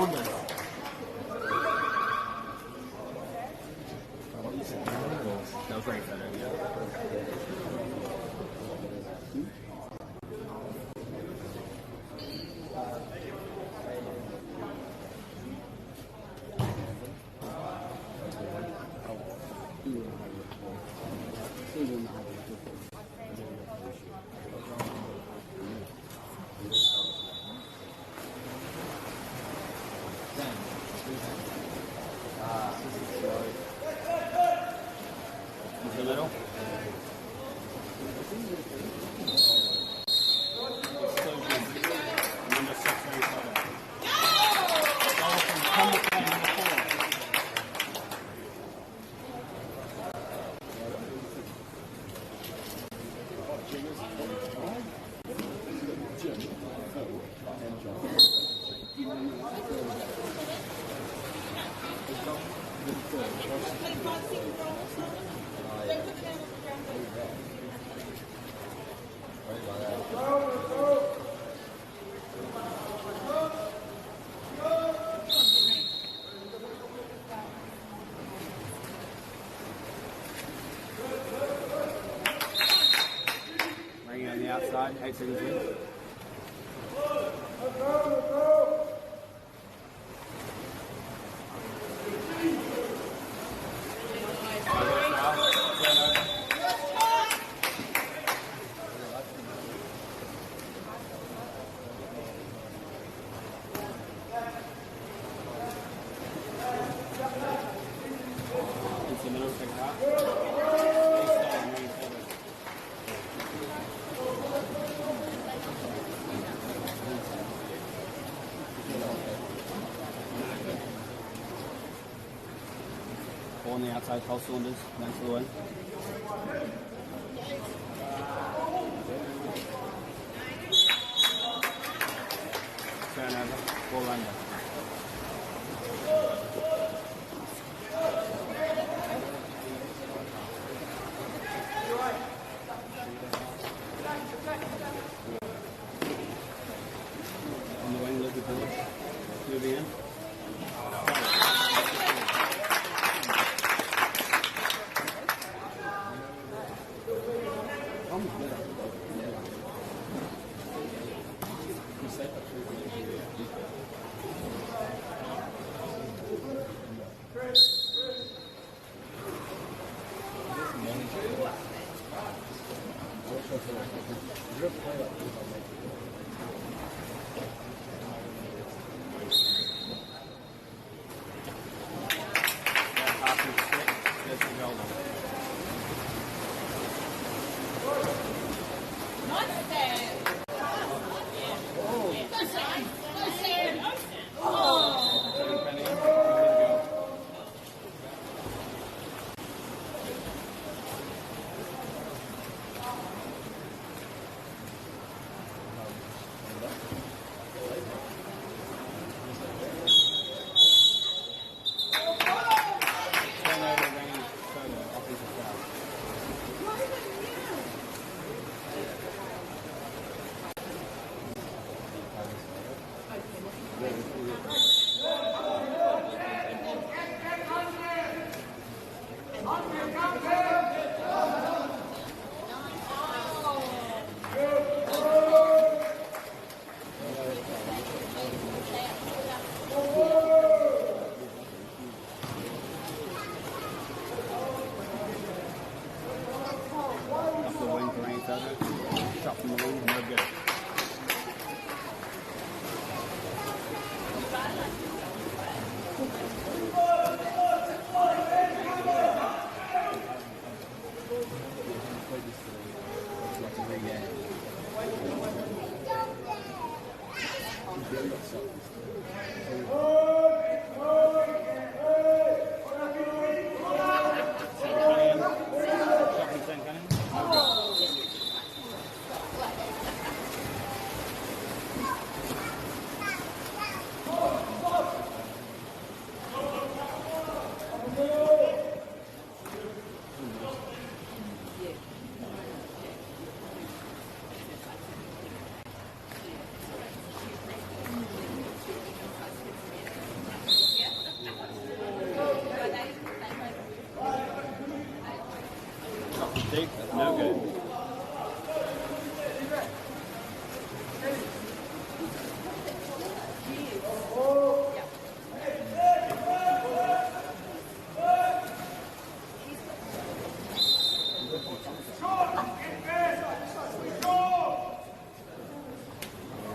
That was right center, yeah. The middle. Number 6, Bring it on the outside, 8 seconds in. Into the middle, take it out. Four on the outside, pulse cylinders, next to the wing. Turn over, ball under. On the wing, look at the moving in. Shot from the wing, no good. Deep, that's no good.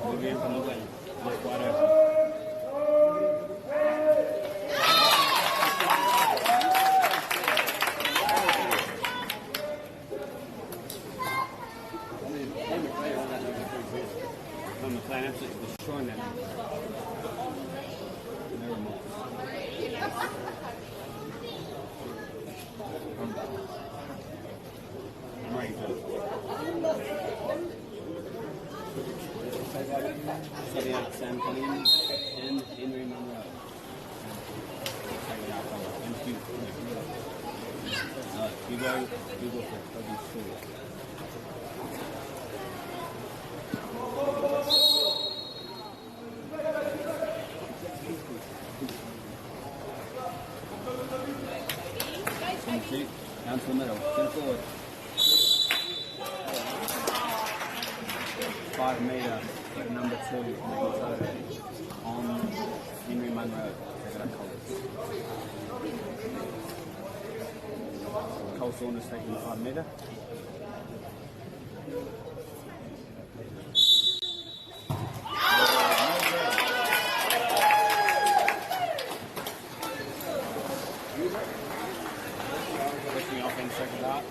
Moving in from the wing. Look wide open. McLean absolutely destroying them. No remorse. I'm ready to. Setting out Sam Collins and Henry Monroe. Taking out and Hugh. You go for Toby Stewart. Down to the middle, get forward. 5 metre, number 2, Megato on Henry Munro. Take it up Collins. Cole Saunders taking the 5 metre. Lifting off and check it out.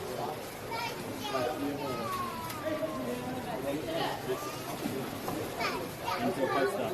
Into a post up.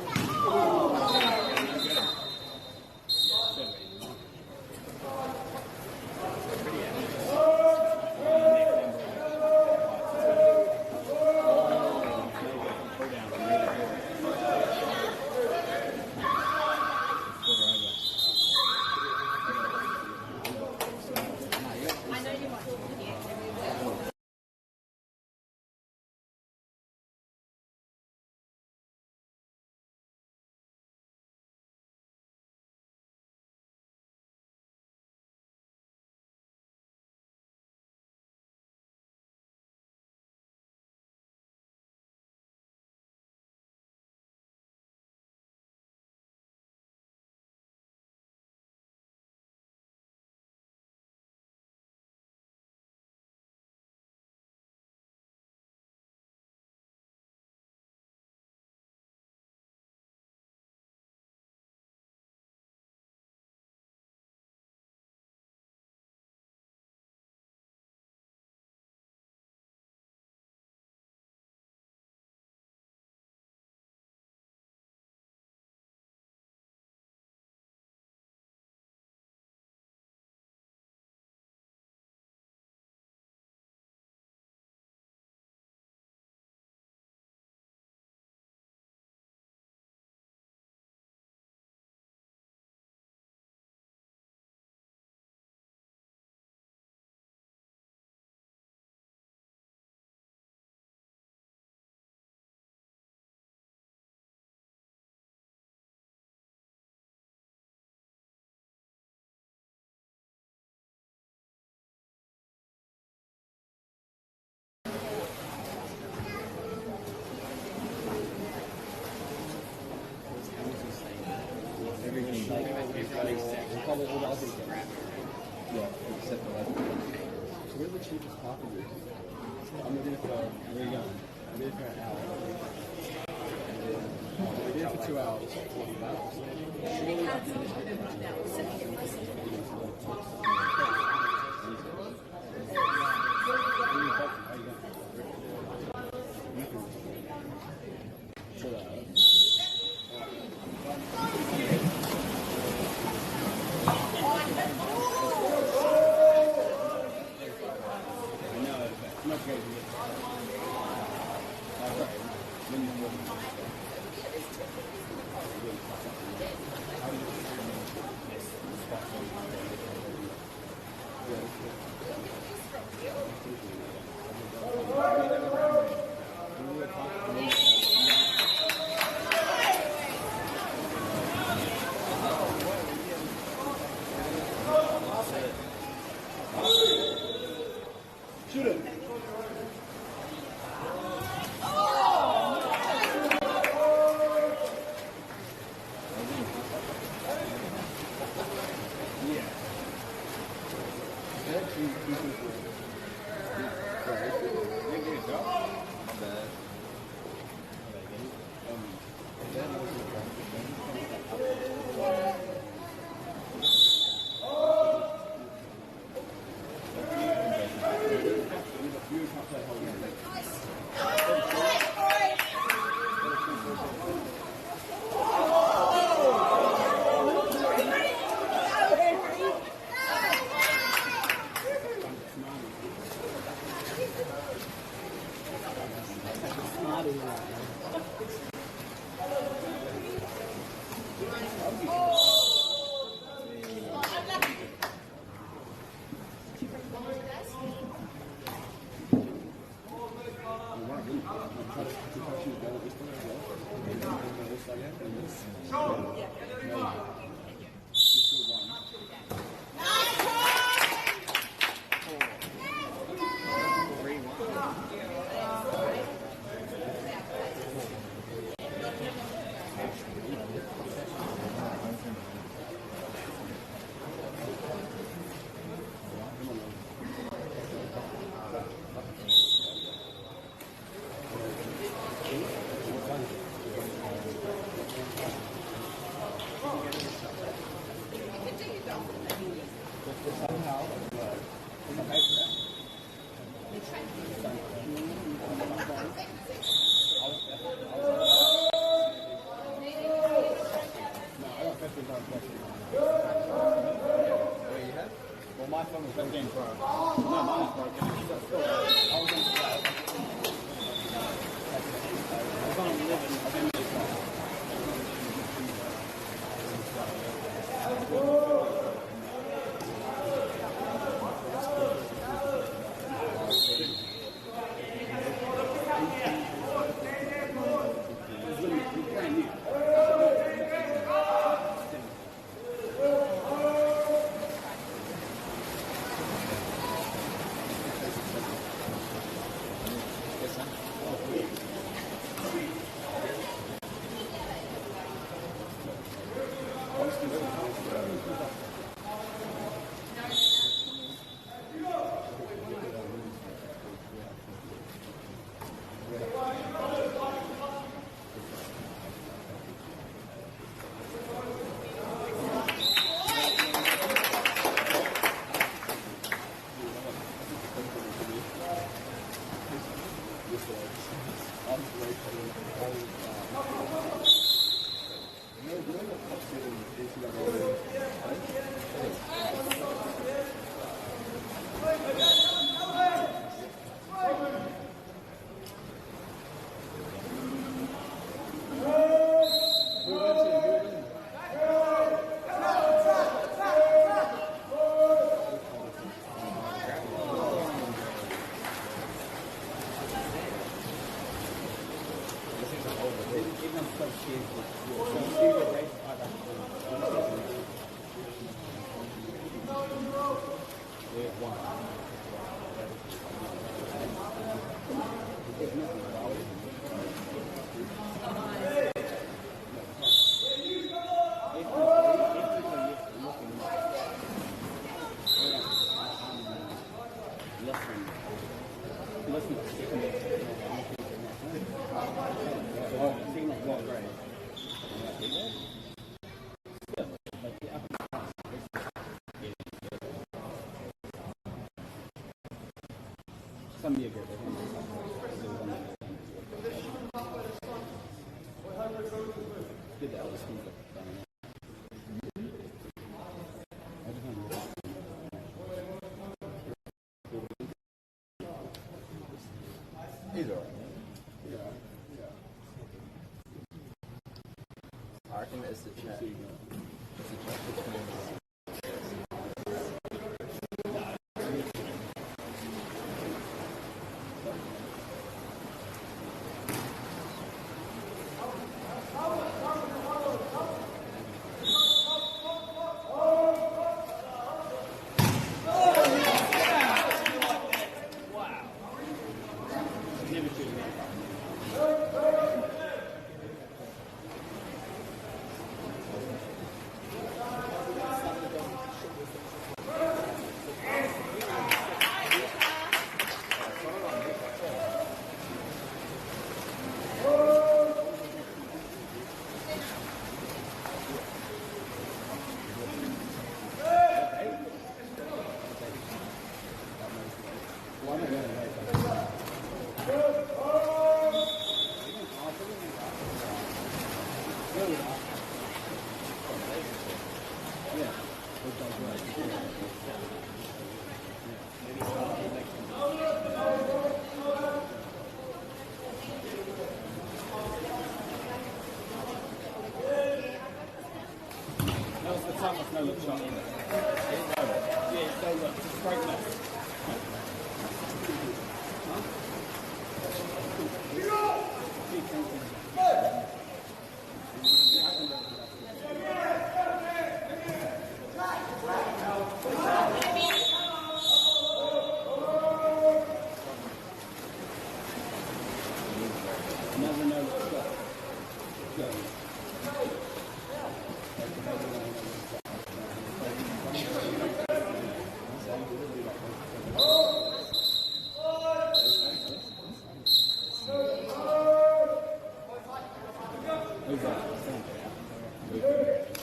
Yeah, except for that. So where's the cheapest parking route? I'm gonna do it for, where are you going? I'm doing it for an hour. We did it for 2 hours, Shoot it. Yeah. That two people. Right. They get it done. My bad. That was my phone was that game for no, mine was broken. I was on the living. I didn't make He's all right. Yeah. I reckon it's the chat. It's the chat between Right now. Never know what's up. Go.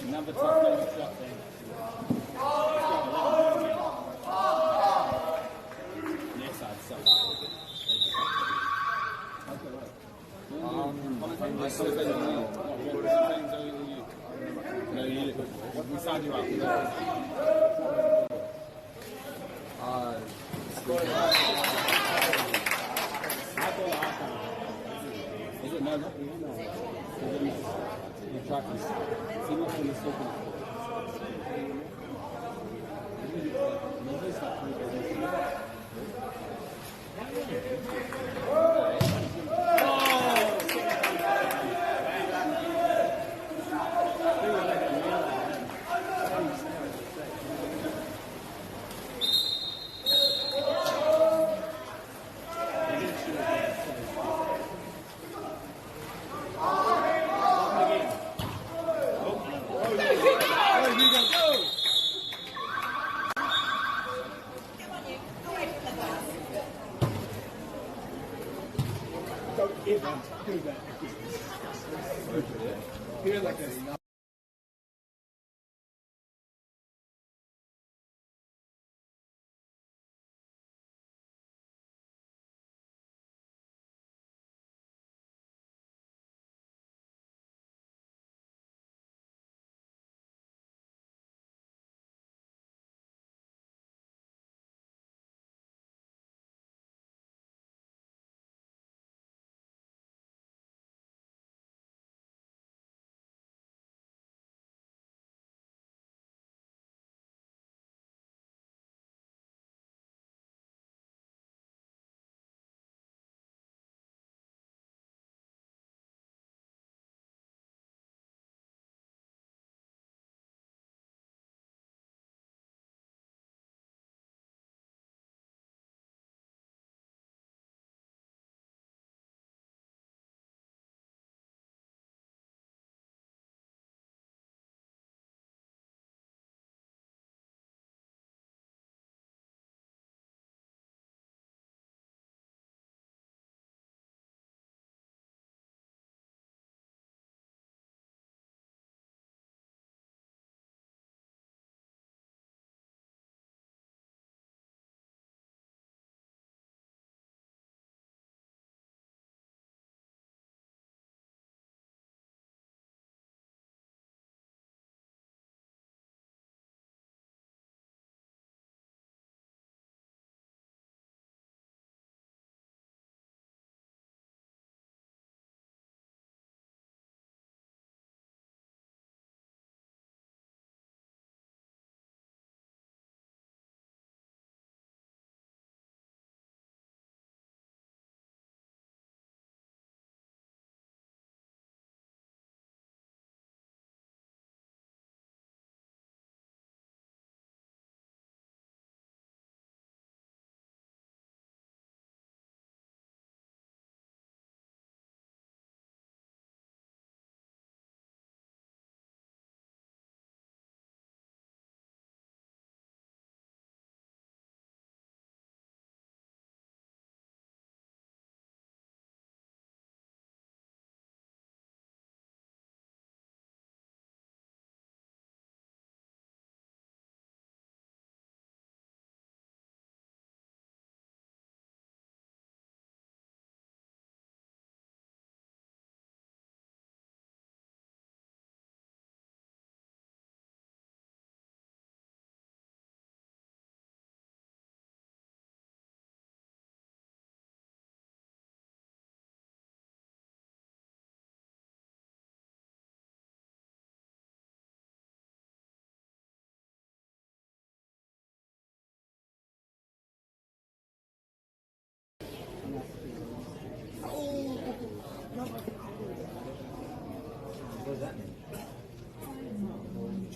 Number 12 shot then. Next side, so. No, you we signed you up. Is it no? No. The track is. See what's in the Don't ever do that. Here like this.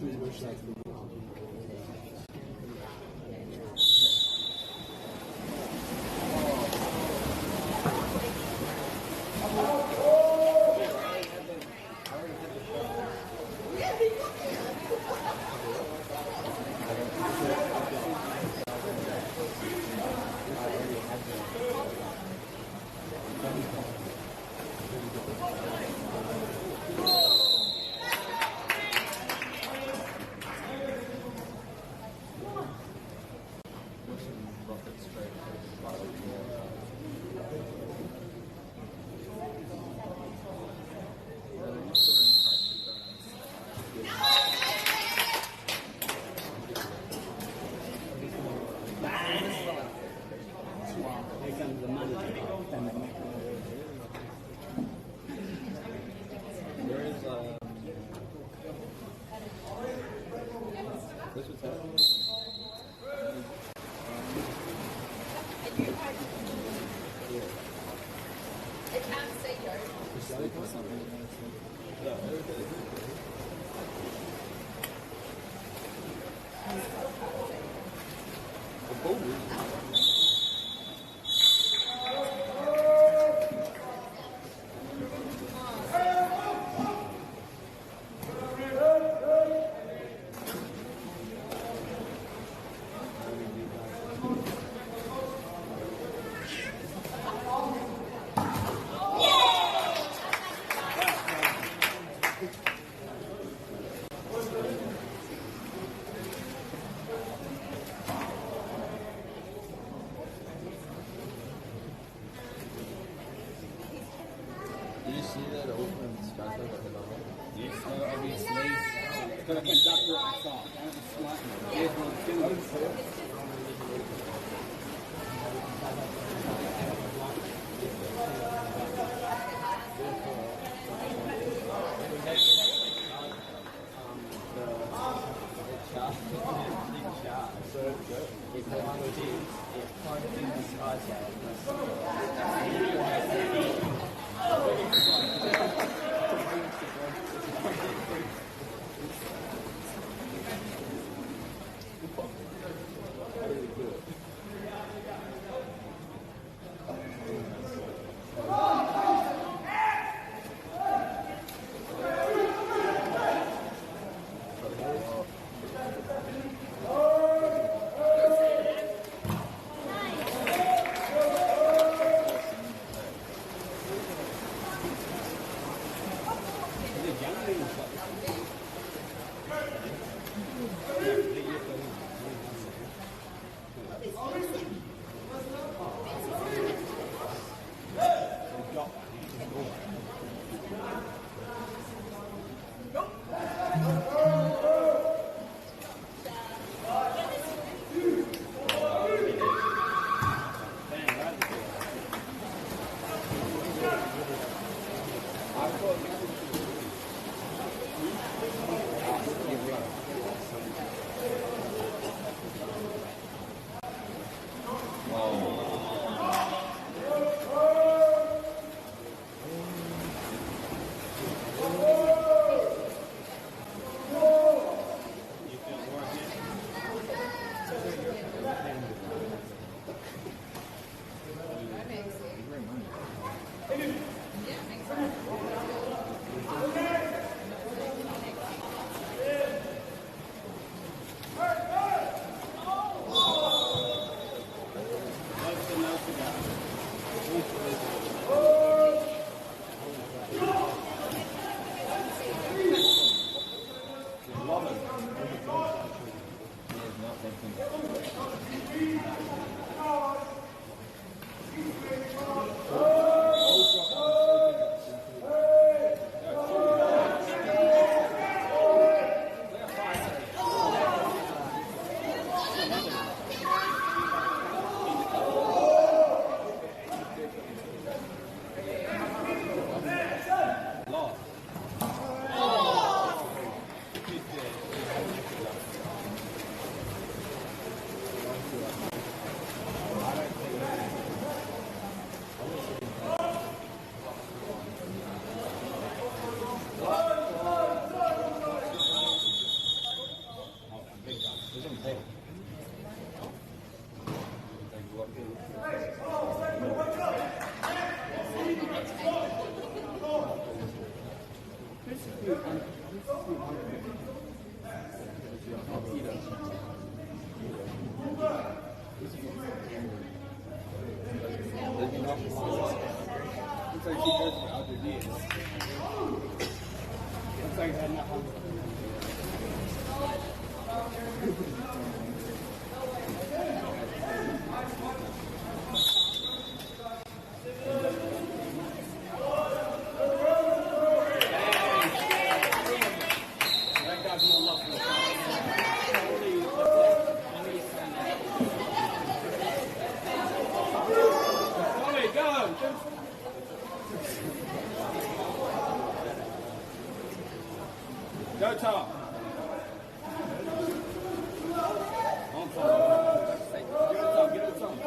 many more shots than Looks like she goes for Alger Diaz. Looks like heading up on Go Tom. On Tom. Get it Tom.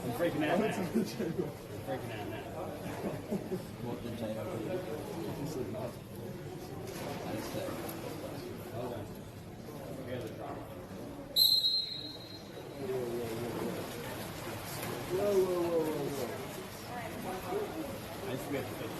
I'm freaking out now. I'm freaking out now. What did J.O. do? He said not. I just said. Hold on. Here's the drama. Whoa. I used to be at the fix.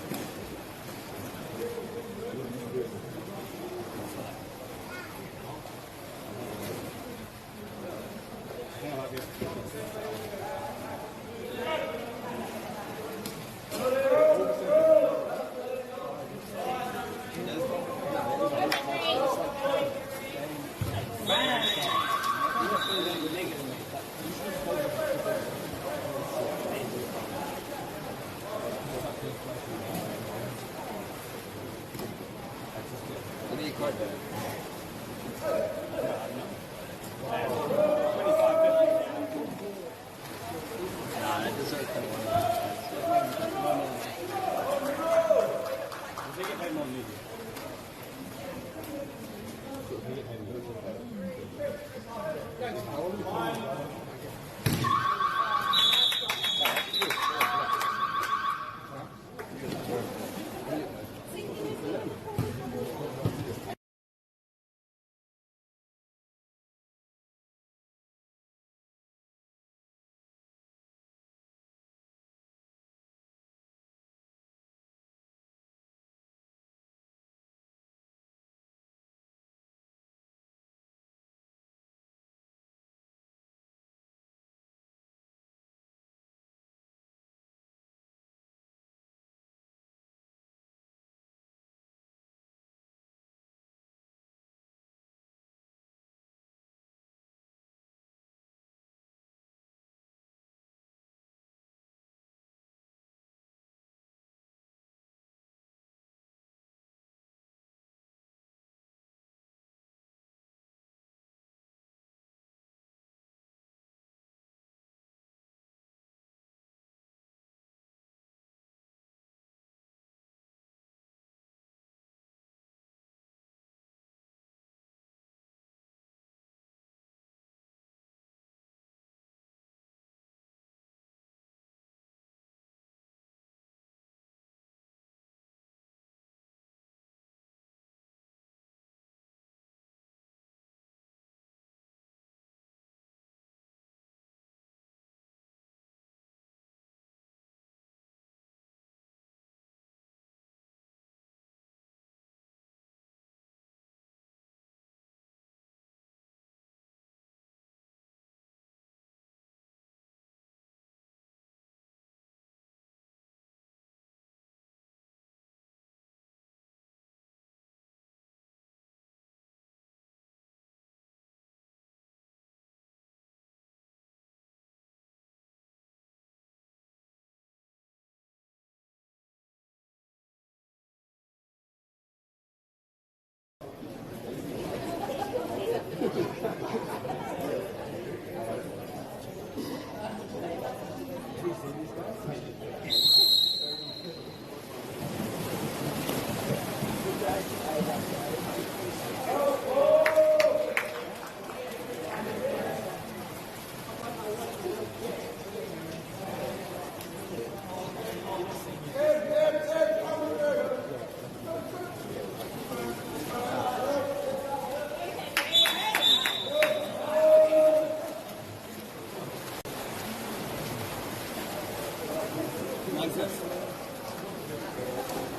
is this?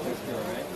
That's good, right?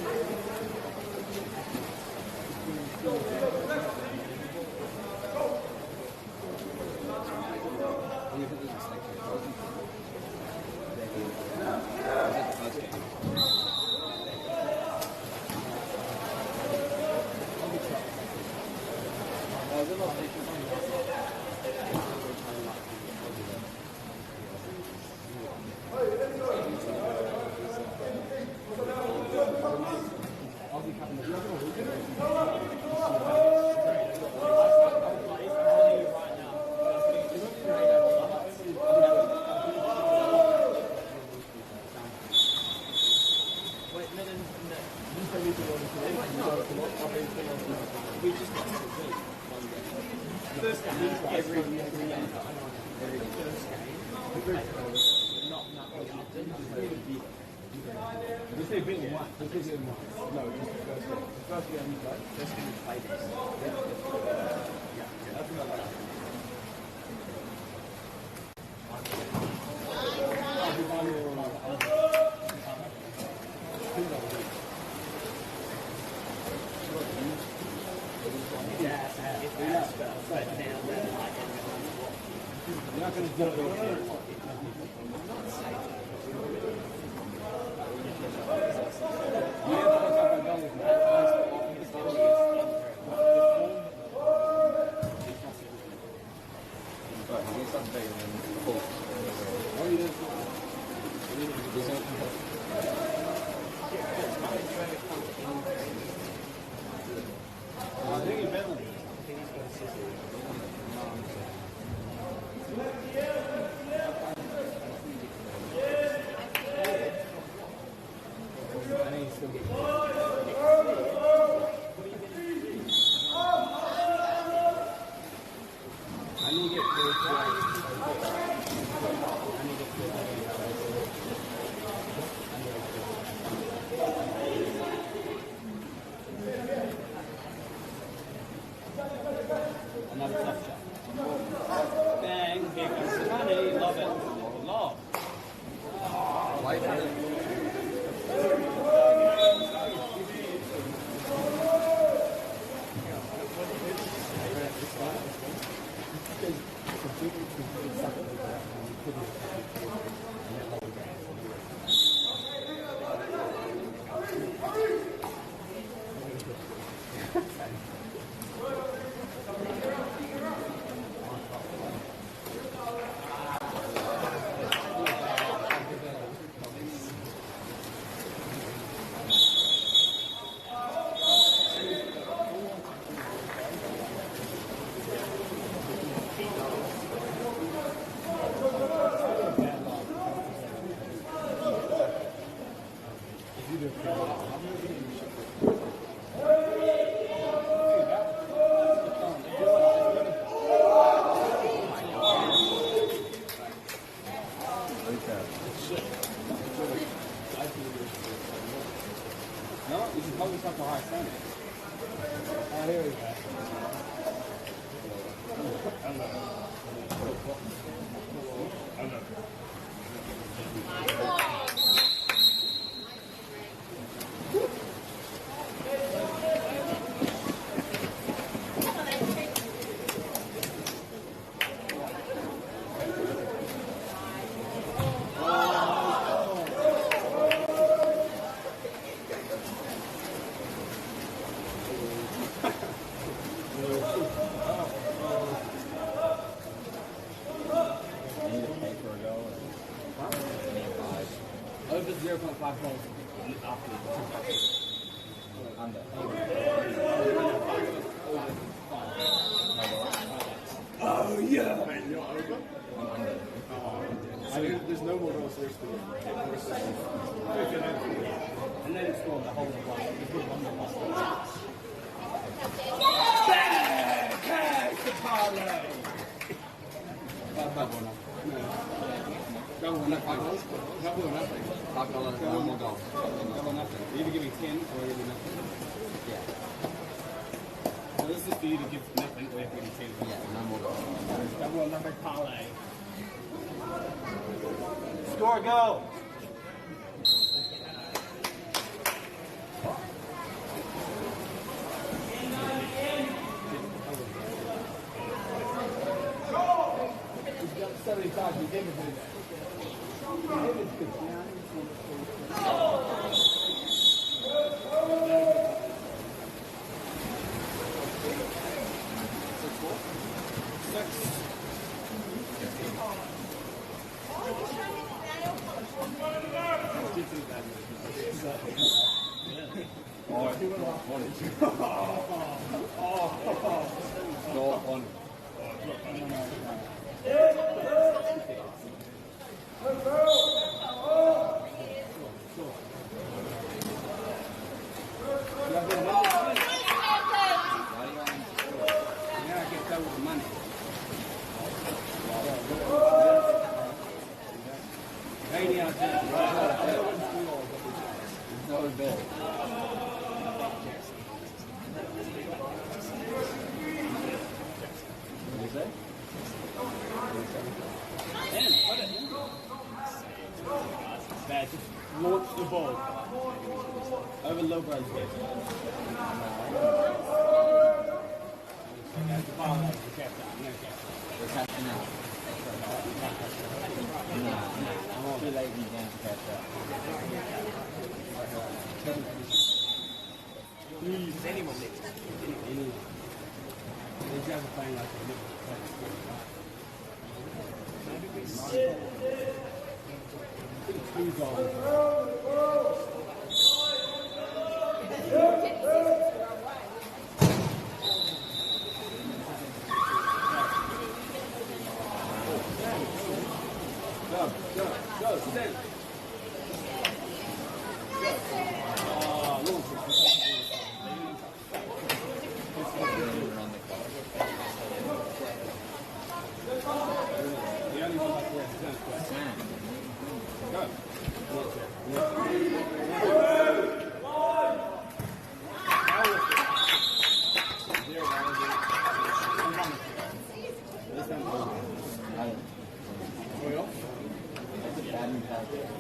Score, go! 175, you didn't do that. Launch the ball over low blood space. That's the ball. That's the captain. We're catching up. I'm too late in the game to catch up. Please, anyone next. Anyone. These guys are playing like they never played. Two goals. Go, stand. Bad mentality.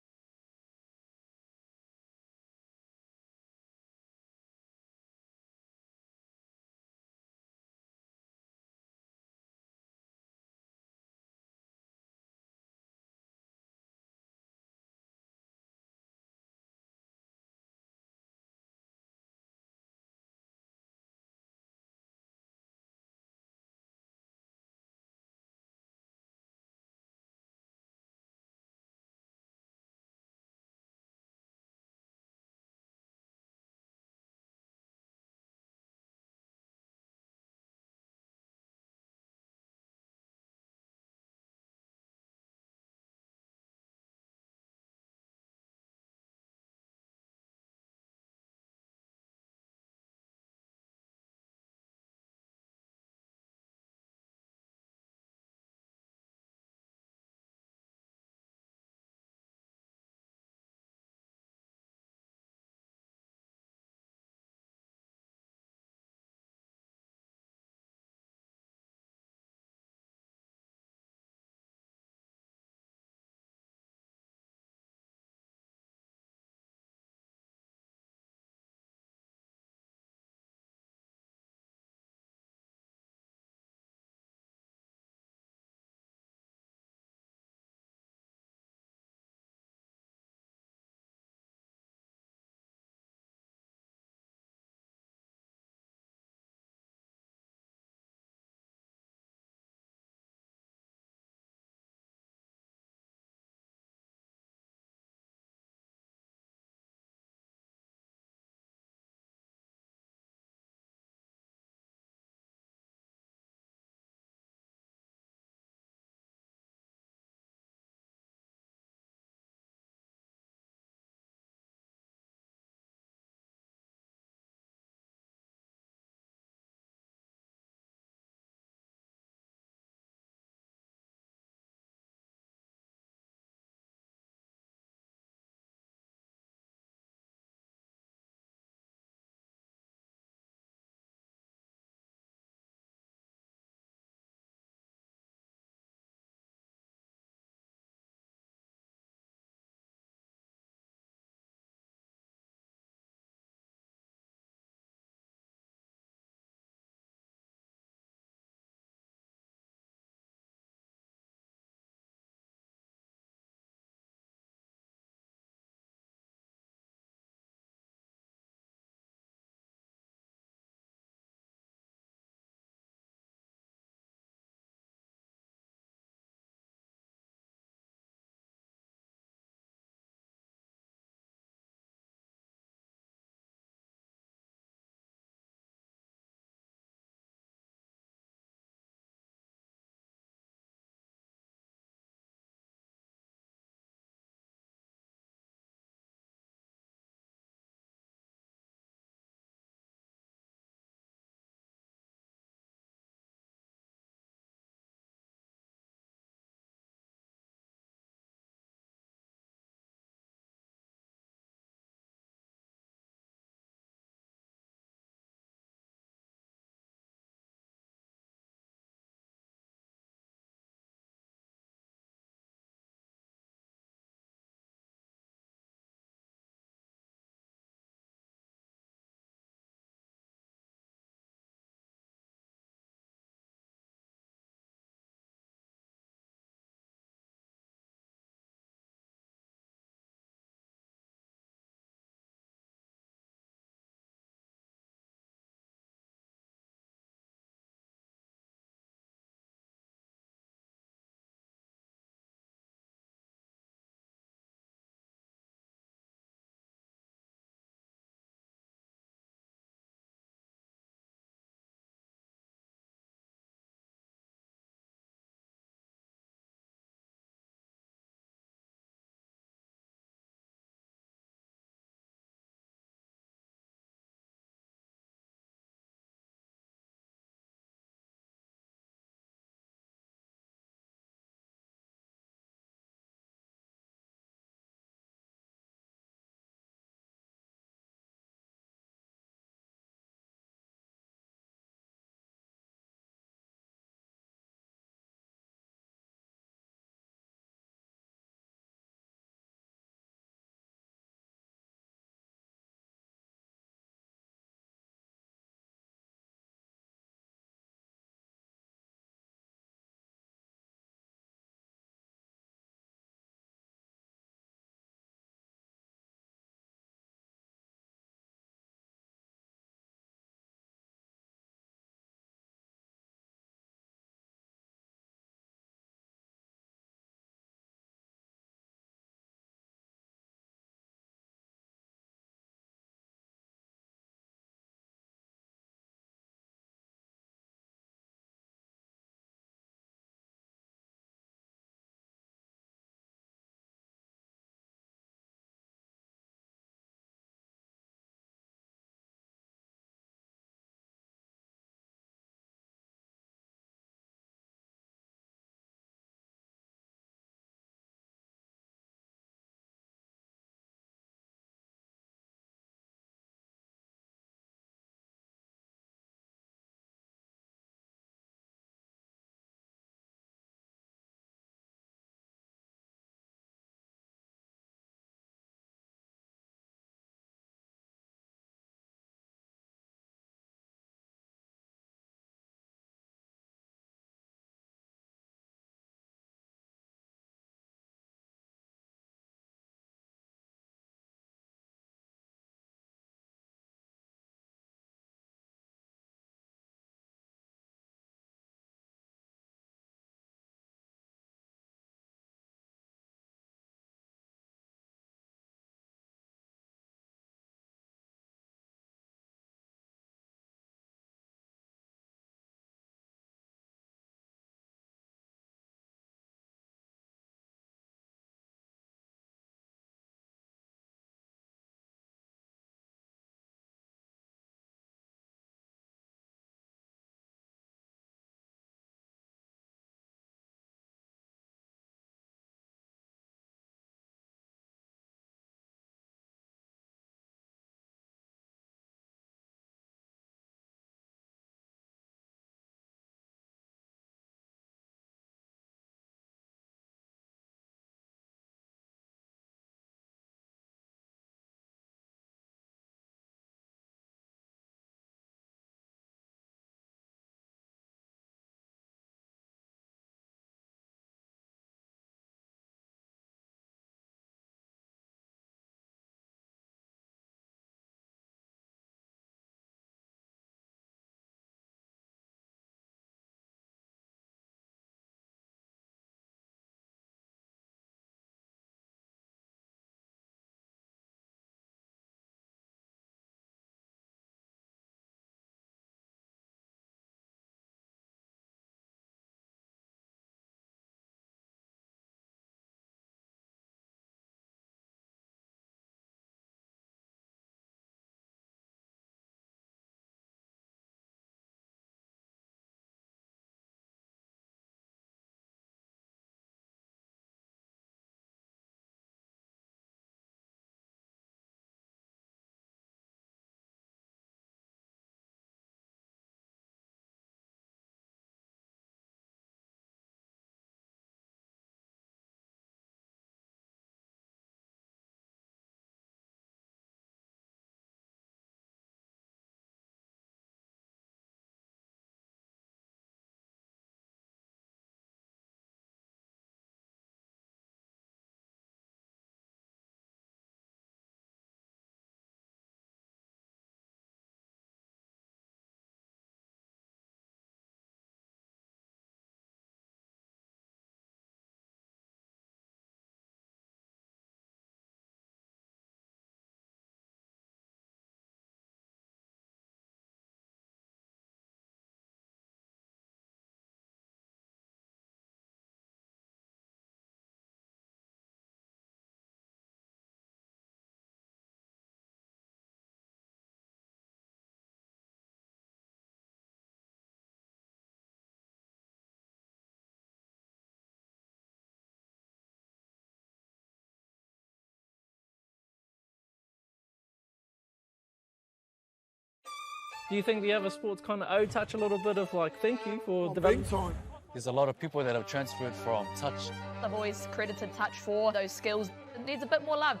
Do you think the other sports kind of owe touch a little bit of like thank you for development? There's a lot of people that have transferred from touch. I've always credited touch for those skills. It needs a bit more love.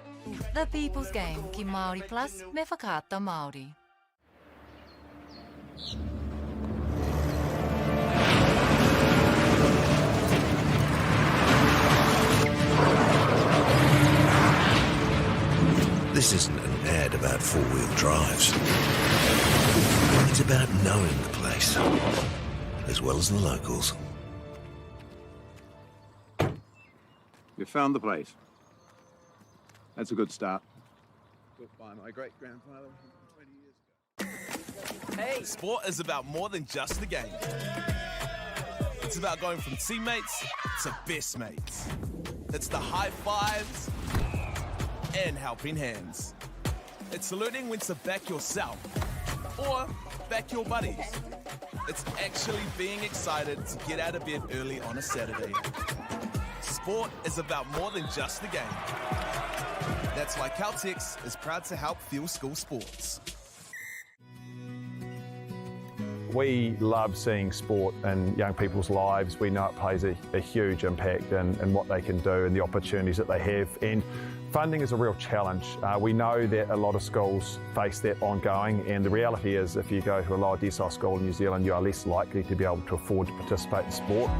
The People's Game, ki Māori Plus, me whakaata Māori. This isn't an ad about four-wheel drives. It's about knowing the place, as well as the locals. We found the place. That's a good start. Built by my great-grandfather 20 years ago. Hey! Sport is about more than just the game. It's about going from teammates to best mates. It's the high fives and helping hands. It's learning when to back yourself or back your buddies. It's actually being excited to get out of bed early on a Saturday. Sport is about more than just the game. That's why Caltex is proud to help fuel school sports. We love seeing sport in young people's lives. We know it plays a huge impact in what they can do and the opportunities that they have. And funding is a real challenge. We know that a lot of schools face that ongoing, and the reality is if you go to a lower decile school in New Zealand, you are less likely to be able to afford to participate in sport.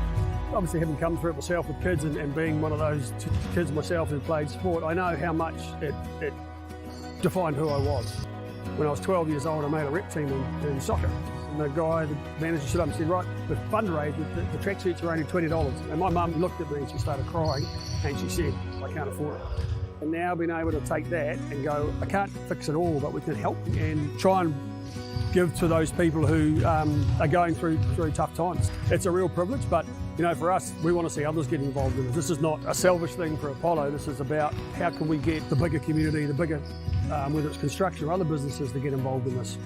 Obviously, having come through it myself with kids and being one of those kids myself who played sport, I know how much it defined who I was. When I was 12 years old, I made a rep team in soccer. And the guy, the manager, stood up and said, right, the fundraise, the tracksuits are only $20. And my mum looked at me and she started crying and she said, I can't afford it. And now being able to take that and go, I can't fix it all, but we can help and try and give to those people who are going through tough times. It's a real privilege, but you know, for us, we want to see others get involved in it. This is not a selfish thing for Apollo. This is about how can we get the bigger community, the bigger, whether it's construction or other businesses, to get involved in this.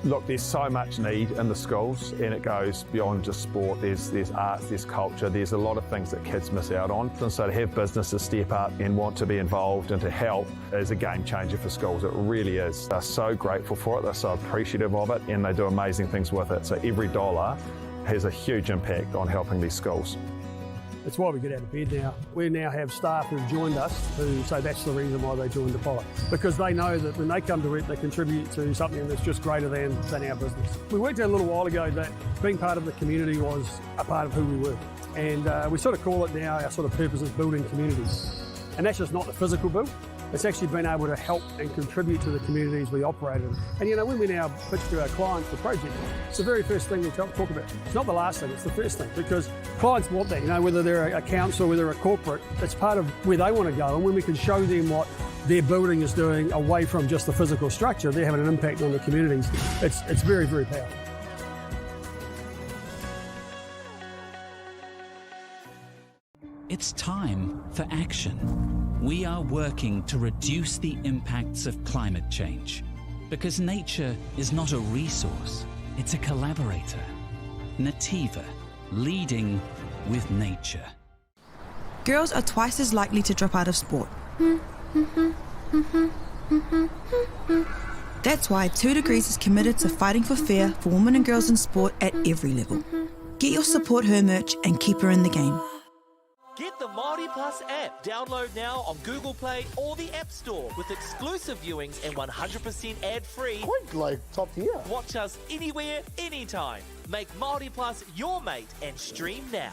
Look, there's so much need in the schools, and it goes beyond just sport. There's arts, there's culture, there's a lot of things that kids miss out on. And so to have businesses step up and want to be involved and to help is a game changer for schools. It really is. They're so grateful for it, they're so appreciative of it, and they do amazing things with it. So every dollar has a huge impact on helping these schools. It's why we get out of bed now. We now have staff who've joined us who say that's the reason why they joined Apollo. Because they know that when they come to it, they contribute to something that's just greater than our business. We worked out a little while ago that being part of the community was a part of who we were. And we sort of call it now, our sort of purpose is building communities. And that's just not the physical build. It's actually been able to help and contribute to the communities we operate in. And you know, when we now pitch to our clients the project, it's the very first thing we talk about. It's not the last thing, it's the first thing, because clients want that, you know, whether they're a council, whether they're a corporate, it's part of where they want to go. And when we can show them what their building is doing away from just the physical structure, they're having an impact on the communities. It's very, very powerful. It's time for action. We are working to reduce the impacts of climate change because nature is not a resource, it's a collaborator. Nativa, leading with nature. Girls are twice as likely to drop out of sport. That's why 2 Degrees is committed to fighting for fair for women and girls in sport at every level. Get your Support Her merch and keep her in the game. Get the Māori Plus app. Download now on Google Play or the App Store with exclusive viewings and 100% ad-free. Quite like top tier. Watch us anywhere, anytime. Make Māori Plus your mate and stream now.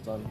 done.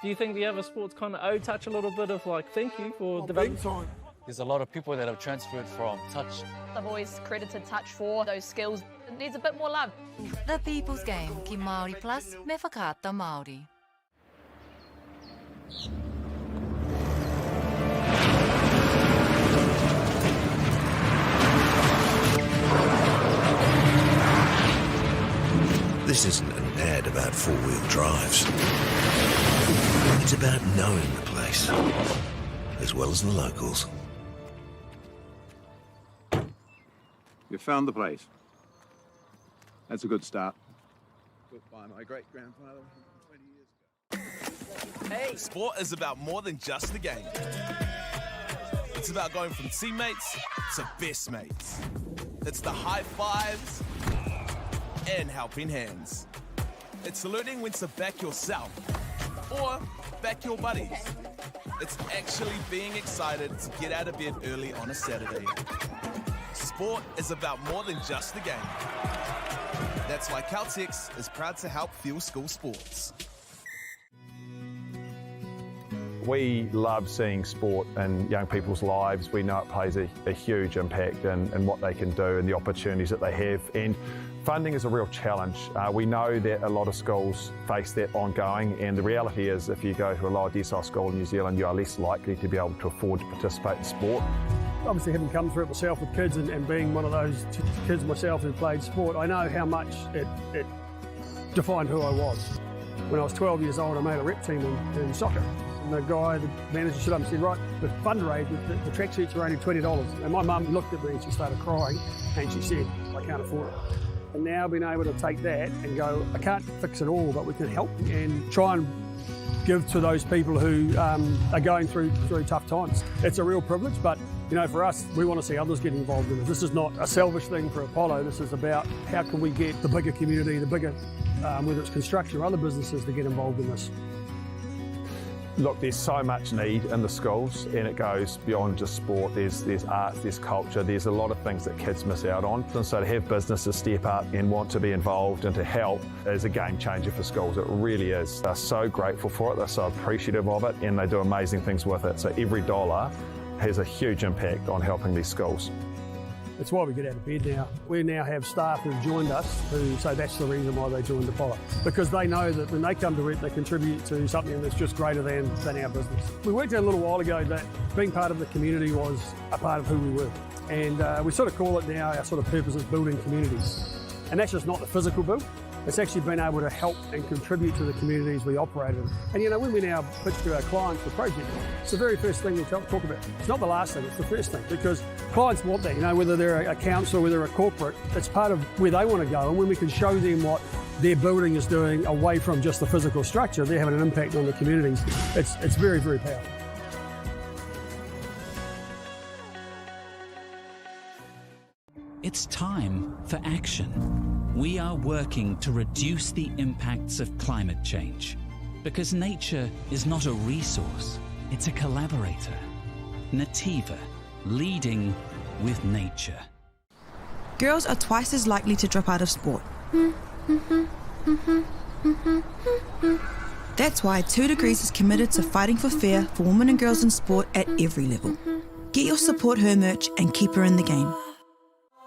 Do you think the other sports kind of touch a little bit of like thank you for development? There's a lot of people that have transferred from touch. I've always credited touch for those skills. It needs a bit more love. The People's Game ki Māori Plus me whakaata Māori. This isn't an ad about four-wheel drives. It's about knowing the place, as well as the locals. You found the place. That's a good start. Built by my great-grandfather 20 years ago. Hey, sport is about more than just the game. It's about going from teammates to best mates. It's the high fives and helping hands. It's learning when to back yourself or back your buddies. It's actually being excited to get out of bed early on a Saturday. Sport is about more than just the game. That's why Caltex is proud to help fuel school sports. We love seeing sport in young people's lives. We know it plays a huge impact in what they can do and the opportunities that they have. And funding is a real challenge. We know that a lot of schools face that ongoing, and the reality is if you go to a lower decile school in New Zealand, you are less likely to be able to afford to participate in sport. Obviously, having come through it myself with kids and being one of those kids myself who played sport, I know how much it defined who I was. When I was 12 years old, I made a rep team in soccer. And the guy, the manager stood up and said, right, the fundraise, the tracksuits are only $20. And my mum looked at me and she started crying and she said, I can't afford it. And now being able to take that and go, I can't fix it all, but we can help and try and give to those people who are going through tough times. It's a real privilege, but you know, for us, we want to see others get involved in it. This is not a selfish thing for Apollo. This is about how can we get the bigger community, the bigger, whether it's construction or other businesses, to get involved in this. Look, there's so much need in the schools, and it goes beyond just sport. There's arts, there's culture, there's a lot of things that kids miss out on. And so to have businesses step up and want to be involved and to help is a game changer for schools. It really is. They're so grateful for it, they're so appreciative of it, and they do amazing things with it. So every dollar has a huge impact on helping these schools. That's why we get out of bed now. We now have staff who've joined us who say that's the reason why they joined Apollo. Because they know that when they come to it, they contribute to something that's just greater than our business. We worked out a little while ago that being part of the community was a part of who we were. And we sort of call it now, our sort of purpose is building communities. And that's just not the physical build. It's actually been able to help and contribute to the communities we operate in. And you know, when we now pitch to our clients for projects, it's the very first thing we talk about. It's not the last thing, it's the first thing, because clients want that, you know, whether they're a council, whether they're a corporate, it's part of where they want to go. And when we can show them what their building is doing away from just the physical structure, they're having an impact on the communities. It's very, very powerful. It's time for action. We are working to reduce the impacts of climate change because nature is not a resource, it's a collaborator. Nativa, leading with nature. Girls are twice as likely to drop out of sport. That's why 2 Degrees is committed to fighting for fair for women and girls in sport at every level. Get your Support Her merch and keep her in the game.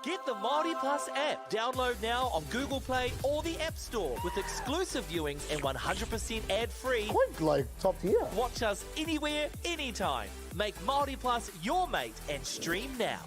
Get the Māori Plus app. Download now on Google Play or the App Store with exclusive viewings and 100% ad-free. Quite like top tier. Watch us anywhere, anytime. Make Māori Plus your mate and stream now.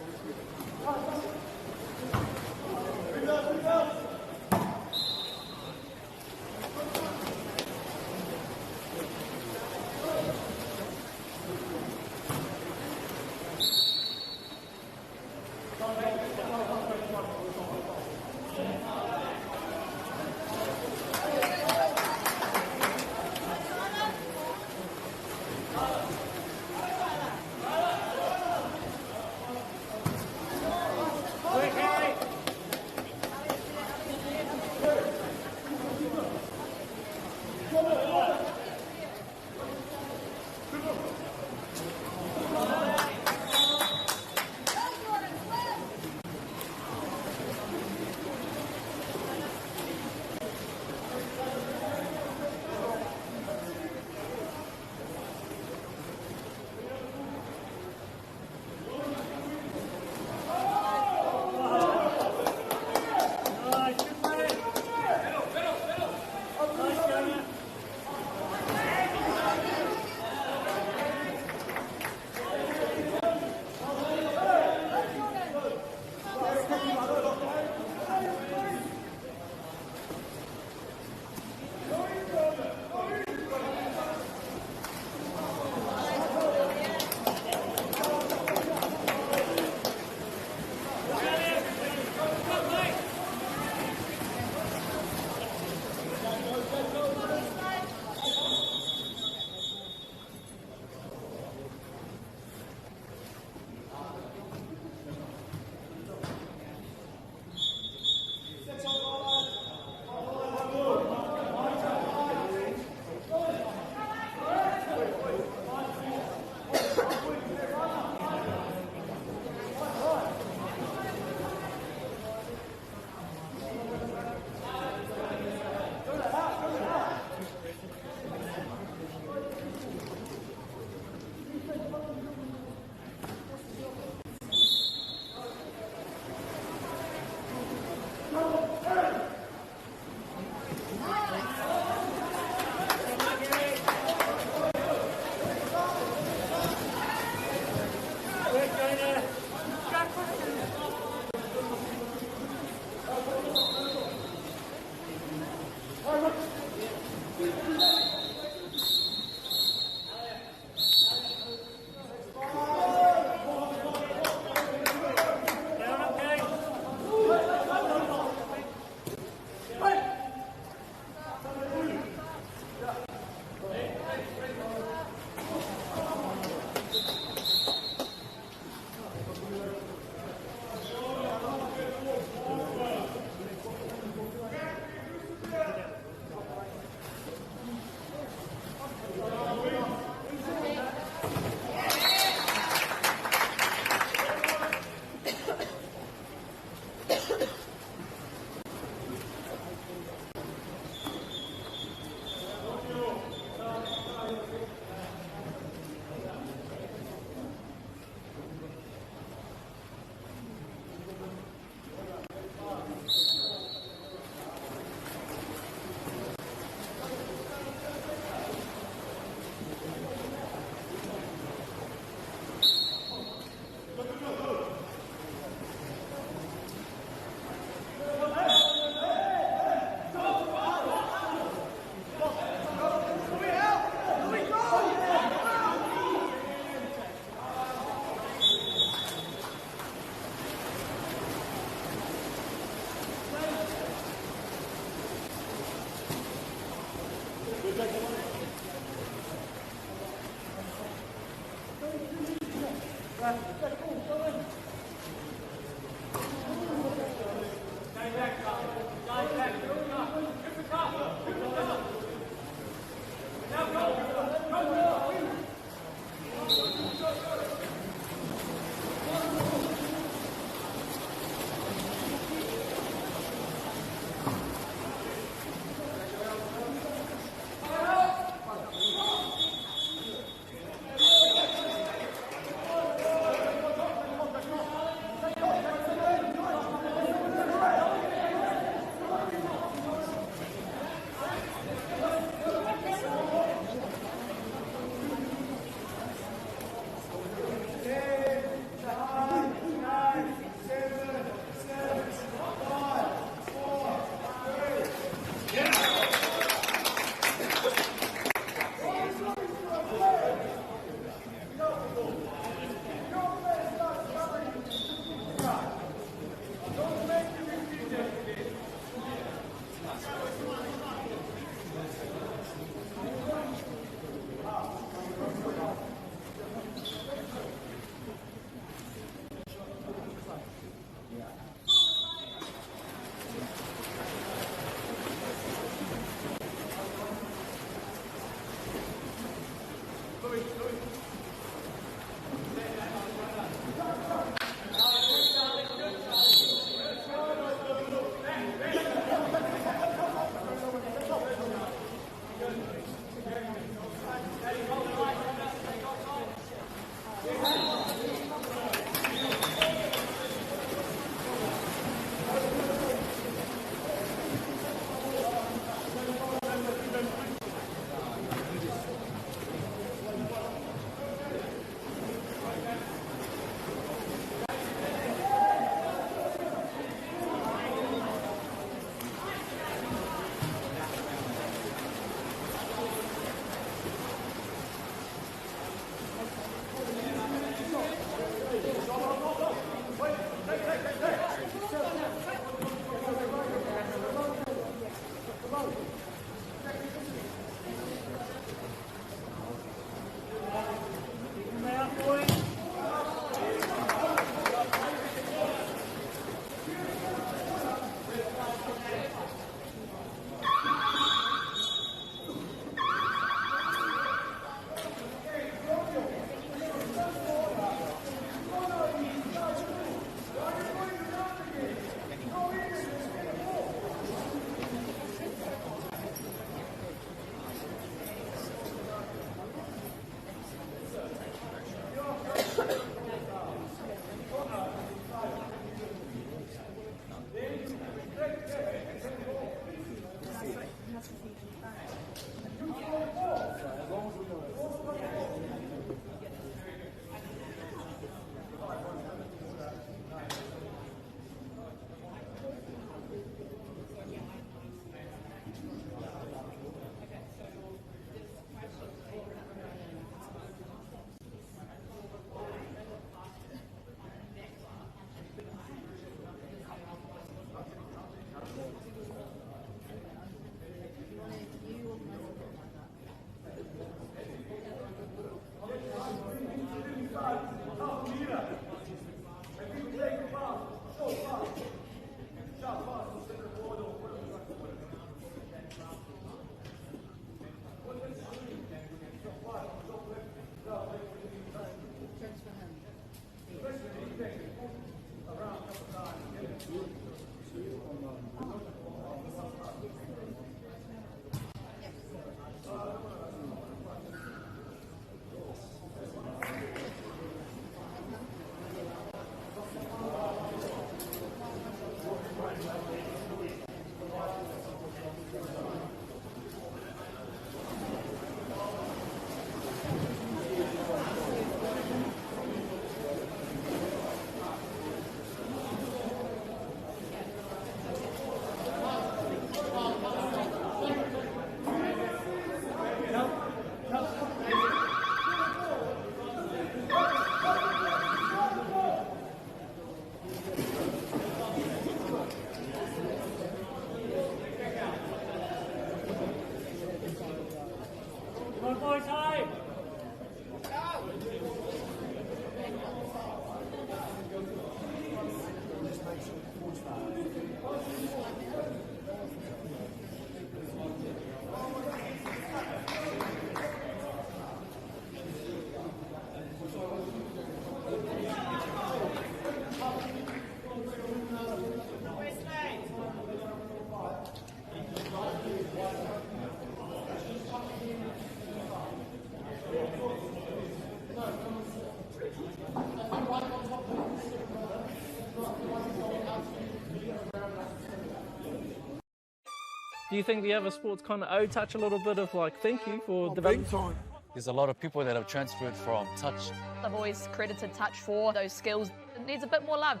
Do you think the other sports kind of touch a little bit of like thank you for development? There's a lot of people that have transferred from touch. I've always credited touch for those skills. It needs a bit more love.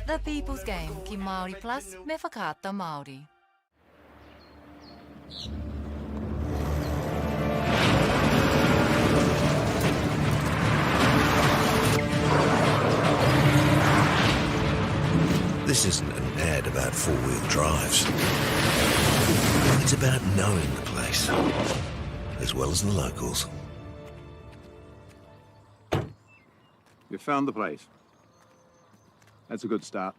The People's Game ki Māori Plus me whakaata Māori. This isn't an ad about four-wheel drives. It's about knowing the place, as well as the locals. You found the place. That's a good start.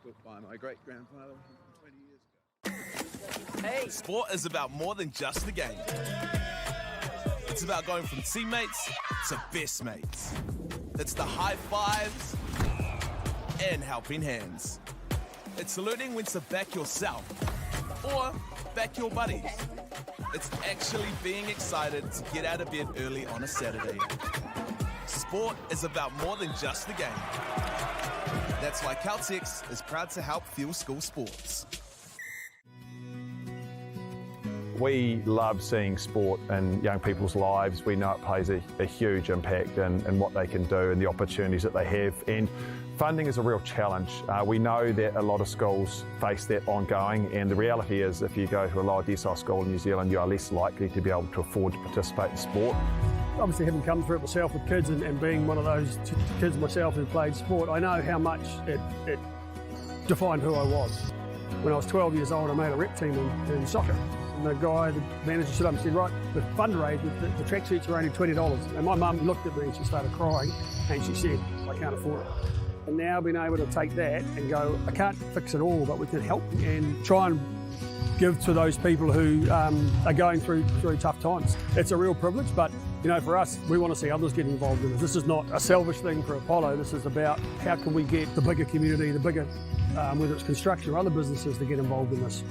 Built by my great-grandfather 20 years ago. Hey, sport is about more than just a game. It's about going from teammates to best mates. It's the high fives and helping hands. It's learning when to back yourself or back your buddies. It's actually being excited to get out of bed early on a Saturday. Sport is about more than just the game. That's why Caltex is proud to help fuel school sports. We love seeing sport in young people's lives. We know it plays a huge impact in what they can do and the opportunities that they have. And funding is a real challenge. We know that a lot of schools face that ongoing, and the reality is if you go to a lower decile school in New Zealand, you are less likely to be able to afford to participate in sport. Obviously, having come through it myself with kids and being one of those kids myself who played sport, I know how much it defined who I was. When I was 12 years old, I made a rep team in soccer. And the guy, the manager stood up and said, right, the fundraise, the tracksuits are only $20. And my mum looked at me and she started crying and she said, I can't afford it. And now being able to take that and go, I can't fix it all, but we can help and try and give to those people who are going through tough times. It's a real privilege, but you know, for us, we want to see others get involved in this. This is not a selfish thing for Apollo. This is about how can we get the bigger community, the bigger, whether it's construction or other businesses, to get involved in this.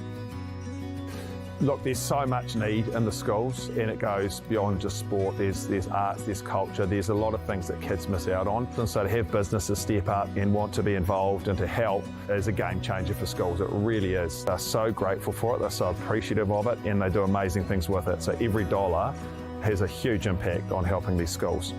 Look, there's so much need in the schools, and it goes beyond just sport. There's arts, there's culture, there's a lot of things that kids miss out on. And so to have businesses step up and want to be involved and to help is a game changer for schools. It really is. They're so grateful for it, they're so appreciative of it, and they do amazing things with it. So every dollar has a huge impact on helping these schools.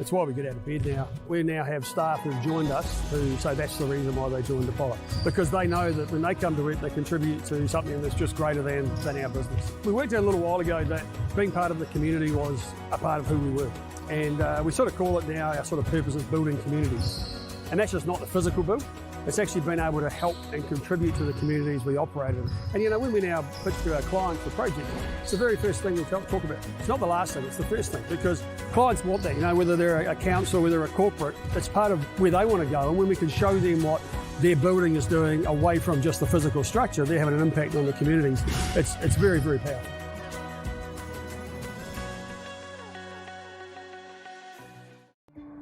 It's why we get out of bed now. We now have staff who've joined us who say that's the reason why they joined Apollo. Because they know that when they come to it, they contribute to something that's just greater than our business. We worked out a little while ago that being part of the community was a part of who we were. And we sort of call it now, our sort of purpose is building communities. And that's just not the physical build. It's actually been able to help and contribute to the communities we operate in. And you know, when we now pitch to our clients for projects, it's the very first thing we talk about. It's not the last thing, it's the first thing, because clients want that, you know, whether they're a council, whether they're a corporate, it's part of where they want to go. And when we can show them what their building is doing away from just the physical structure, they're having an impact on the communities. It's very, very powerful.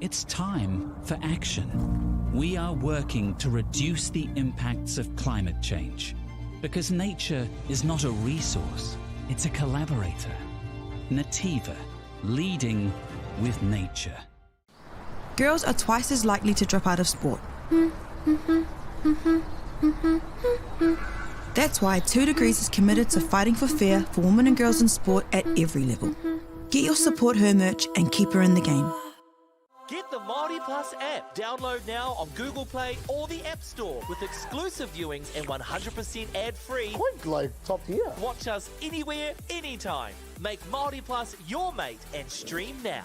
It's time for action. We are working to reduce the impacts of climate change because nature is not a resource, it's a collaborator. Nativa, leading with nature. Girls are twice as likely to drop out of sport. That's why 2 Degrees is committed to fighting for fair for women and girls in sport at every level. Get your Support Her merch and keep her in the game. Get the Māori Plus app. Download now on Google Play or the App Store with exclusive viewings and 100% ad-free. Quite like top tier. Watch us anywhere, anytime. Make Māori Plus your mate and stream now.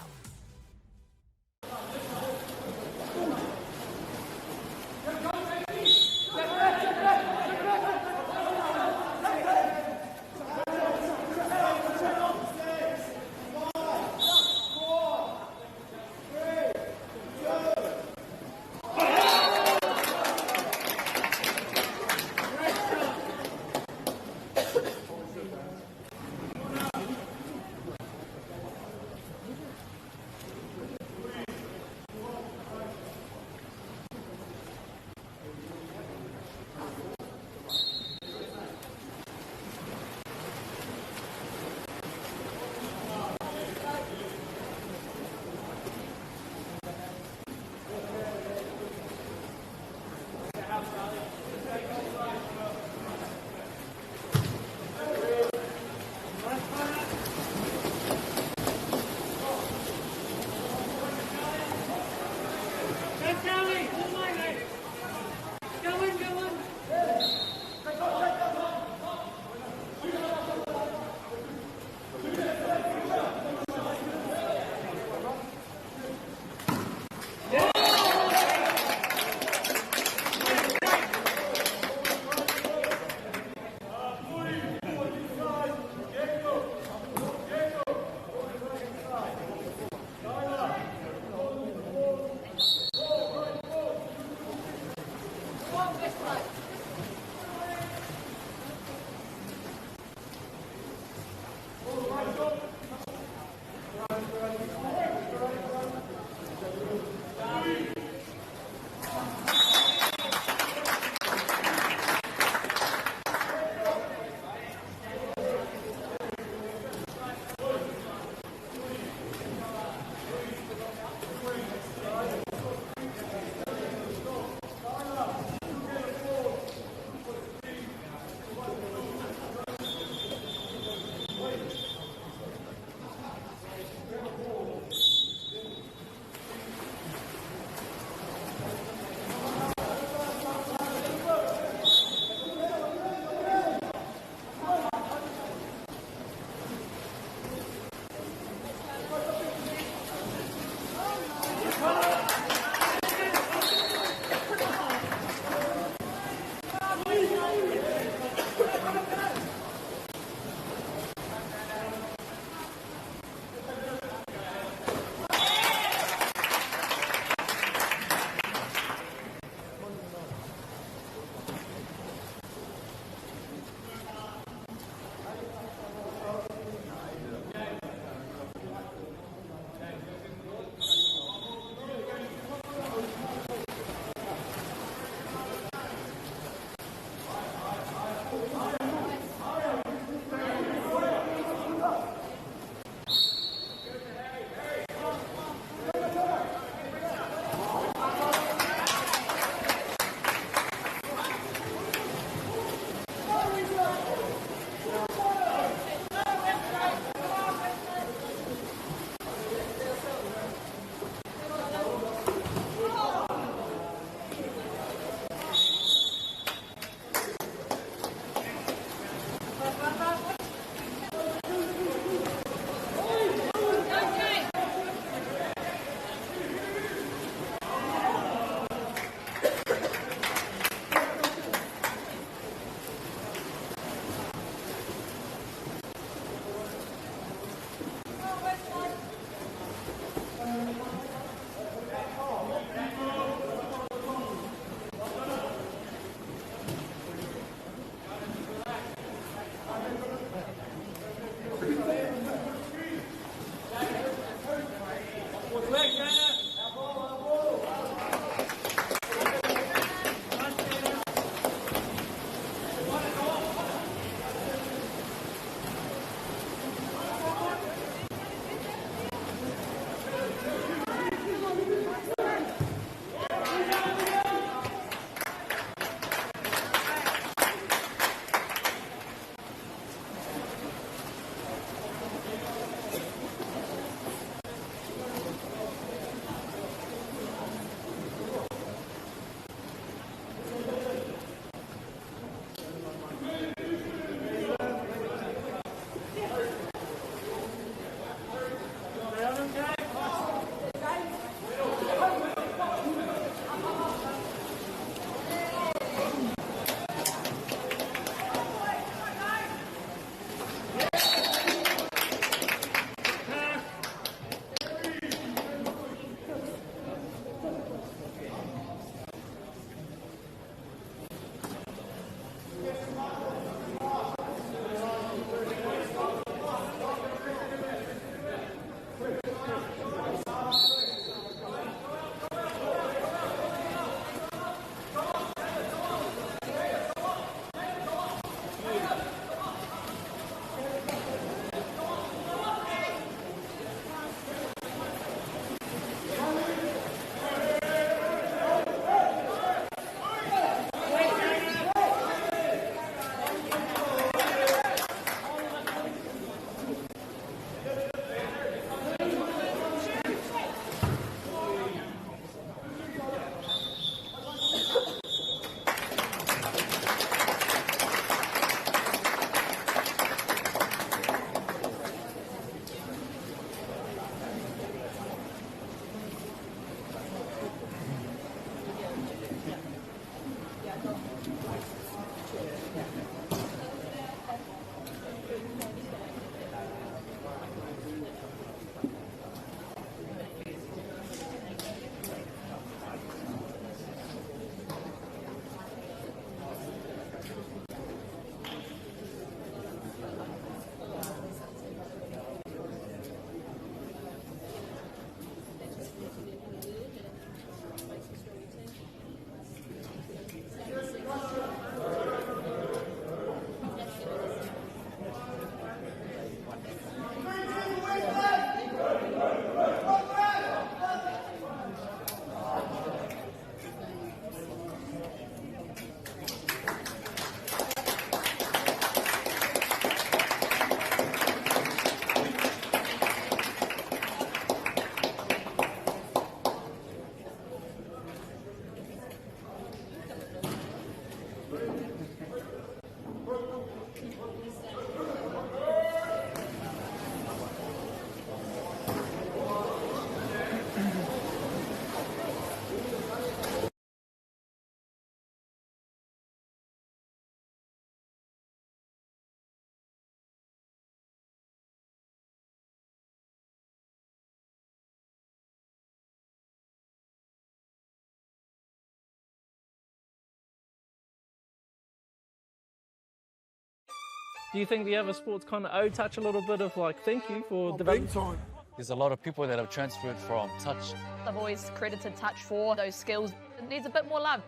Do you think the other sports kind of owe touch a little bit of like thank you for developing? There's a lot of people that have transferred from touch. I've always credited touch for those skills. It needs a bit more love.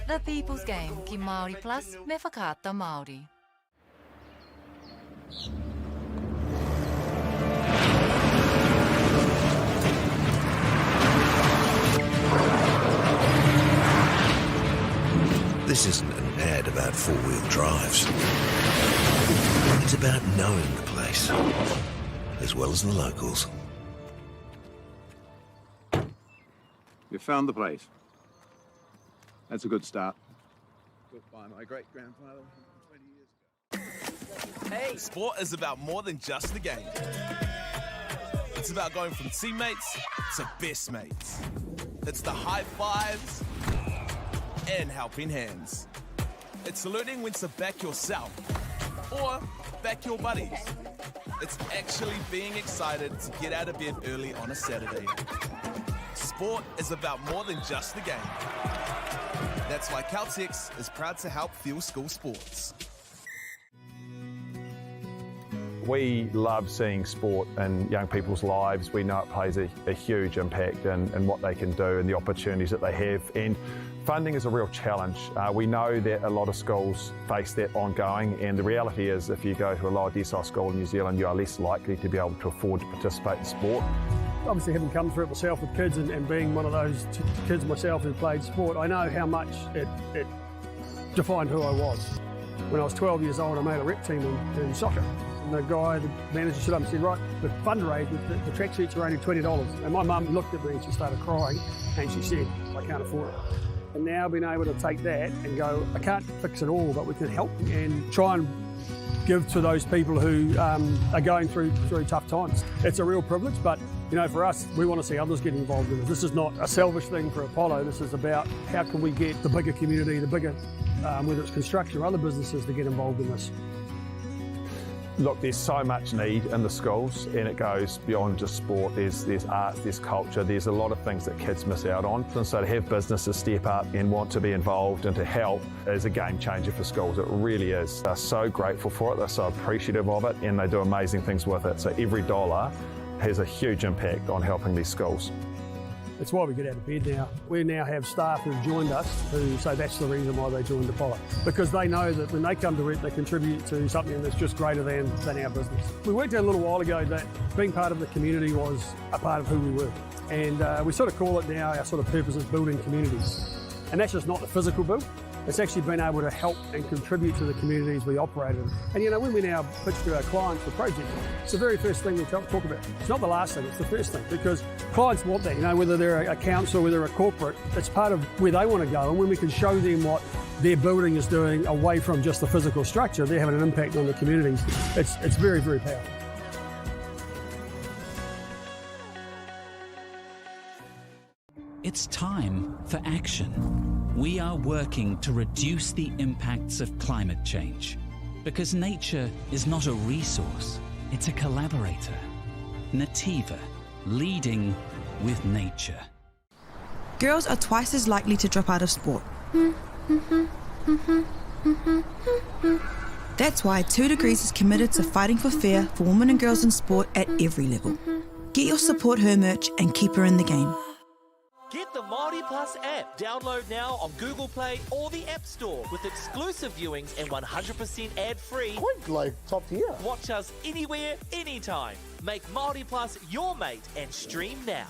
The People's Game ki Māori Plus me whakaata Māori. This isn't an ad about four-wheel drives. It's about knowing the place, as well as the locals. You found the place. That's a good start. Built by my great-grandfather 20 years ago. Sport is about more than just the game. It's about going from teammates to best mates. It's the high fives and helping hands. It's learning when to back yourself or back your buddies. It's actually being excited to get out of bed early on a Saturday. Sport is about more than just the game. That's why Caltex is proud to help fuel school sports. We love seeing sport in young people's lives. We know it plays a huge impact in what they can do and the opportunities that they have. And funding is a real challenge. We know that a lot of schools face that ongoing, and the reality is if you go to a lower decile school in New Zealand, you are less likely to be able to afford to participate in sport. Obviously, having come through it myself with kids and being one of those kids myself who played sport, I know how much it defined who I was. When I was 12 years old, I made a rep team in soccer. And the guy, the manager, stood up and said, right, the fundraise, the tracksuits are only $20. And my mum looked at me and she started crying and she said, I can't afford it. And now being able to take that and go, I can't fix it all, but we can help and try and give to those people who are going through tough times. It's a real privilege, but you know, for us, we want to see others get involved in it. This is not a selfish thing for Apollo. This is about how can we get the bigger community, the bigger, whether it's construction or other businesses, to get involved in this. Look, there's so much need in the schools, and it goes beyond just sport. There's arts, there's culture, there's a lot of things that kids miss out on. And so to have businesses step up and want to be involved and to help is a game changer for schools. It really is. They're so grateful for it, they're so appreciative of it, and they do amazing things with it. So every dollar has a huge impact on helping these schools. It's why we get out of bed now. We now have staff who've joined us who say that's the reason why they joined Apollo. Because they know that when they come to it, they contribute to something that's just greater than our business. We worked out a little while ago that being part of the community was a part of who we were. And we sort of call it now, our sort of purpose is building communities. And that's just not the physical build. It's actually been able to help and contribute to the communities we operate in. And you know, when we now pitch to our clients for projects, it's the very first thing we talk about. It's not the last thing, it's the first thing, because clients want that, you know, whether they're a council, whether they're a corporate, it's part of where they want to go. And when we can show them what their building is doing away from just the physical structure, they're having an impact on the communities. It's very, very powerful. It's time for action. We are working to reduce the impacts of climate change because nature is not a resource, it's a collaborator. Nativa, leading with nature. Girls are twice as likely to drop out of sport. That's why 2 Degrees is committed to fighting for fair for women and girls in sport at every level. Get your Support Her merch and keep her in the game. Get the Māori Plus app. Download now on Google Play or the App Store with exclusive viewings and 100% ad-free. Quite like top tier. Watch us anywhere, anytime. Make Māori Plus your mate and stream now.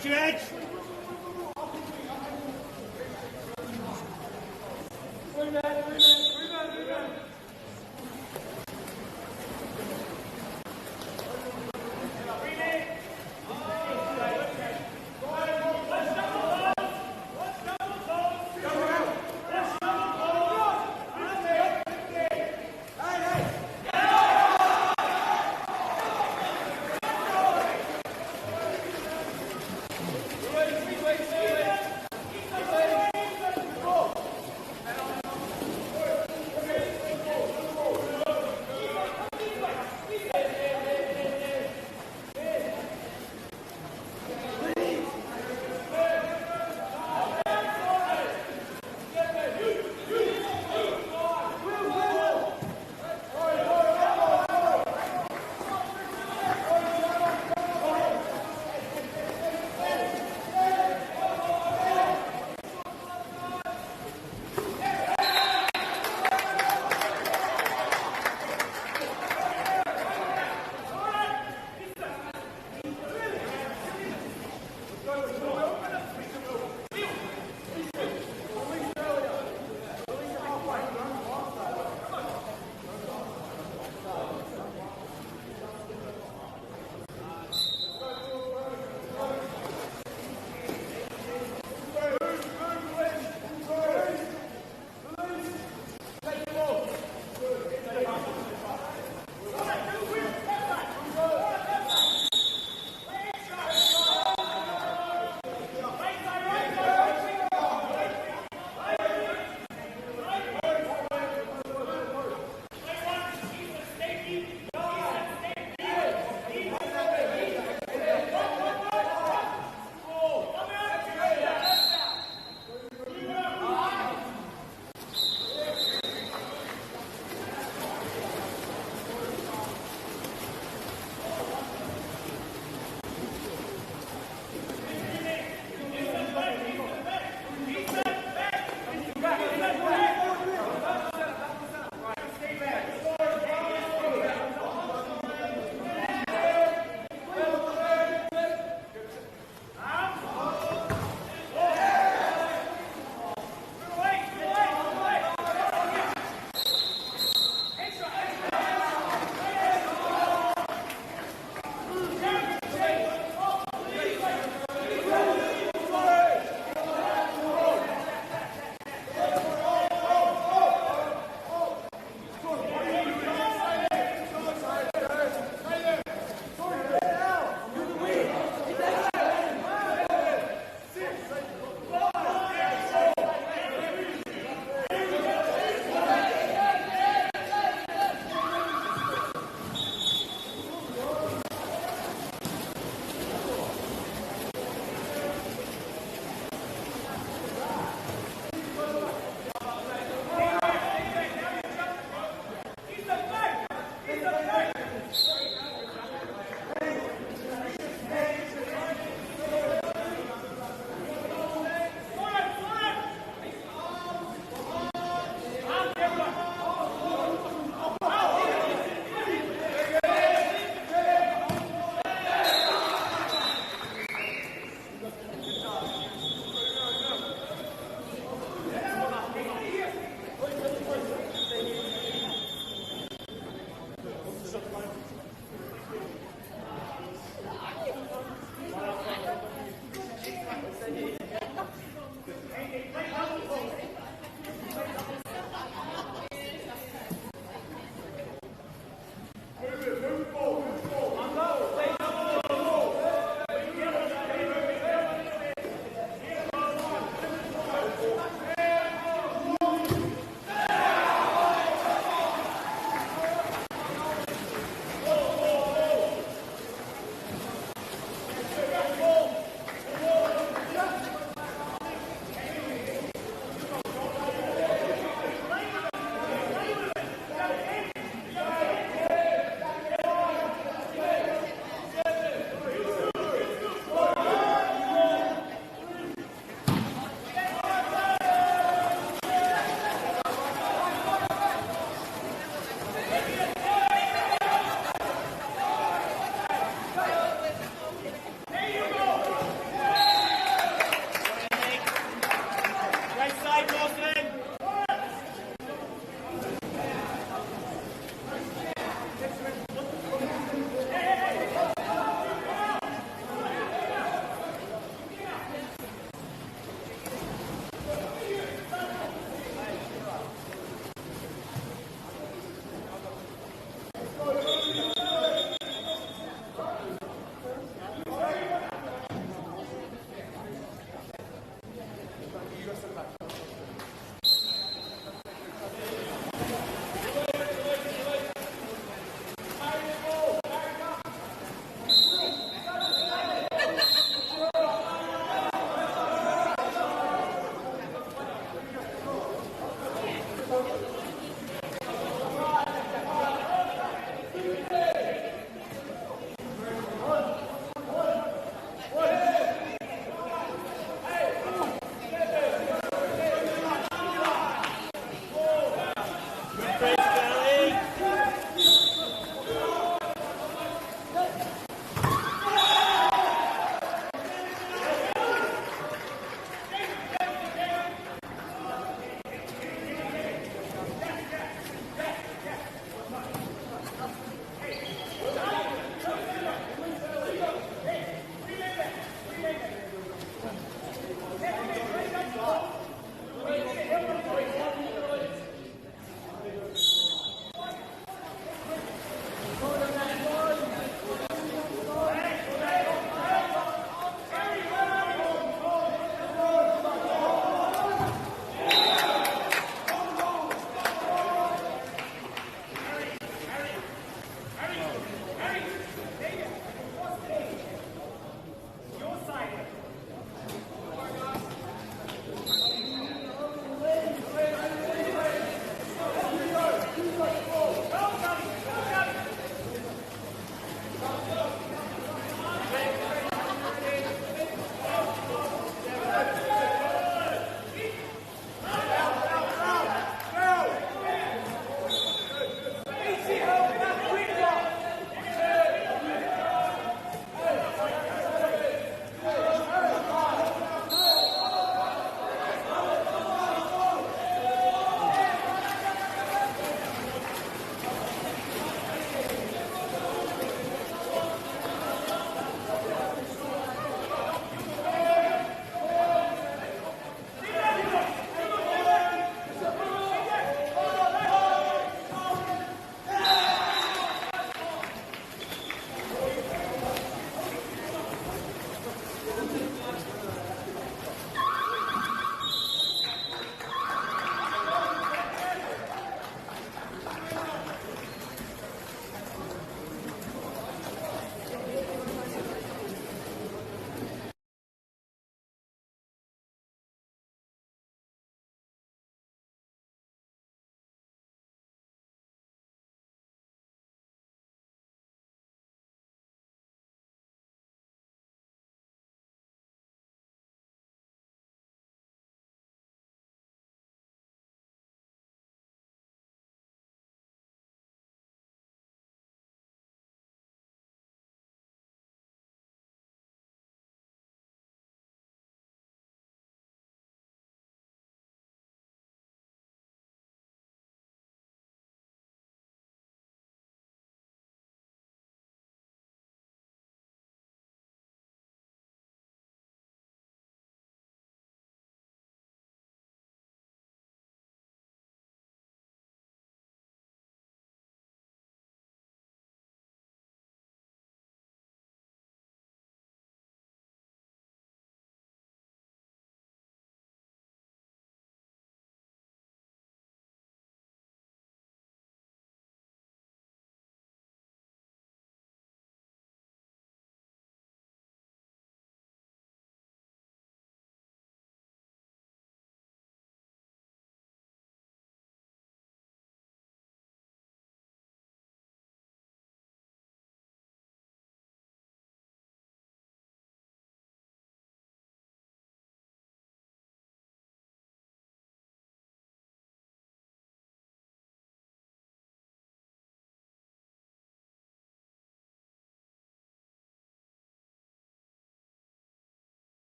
Stretch your edge.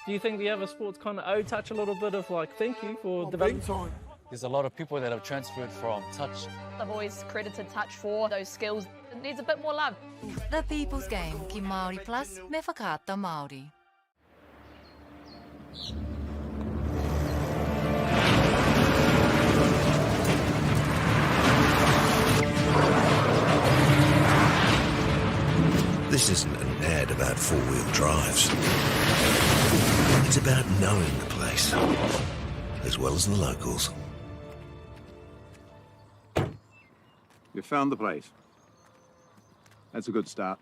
Do you think the other sports kind of touch a little bit of like thank you for development? There's a lot of people that have transferred from touch. I've always credited touch for those skills. It needs a bit more love. The People's Game ki Māori Plus me whakaata Māori. This isn't an ad about four-wheel drives. It's about knowing the place, as well as the locals. You found the place. That's a good start.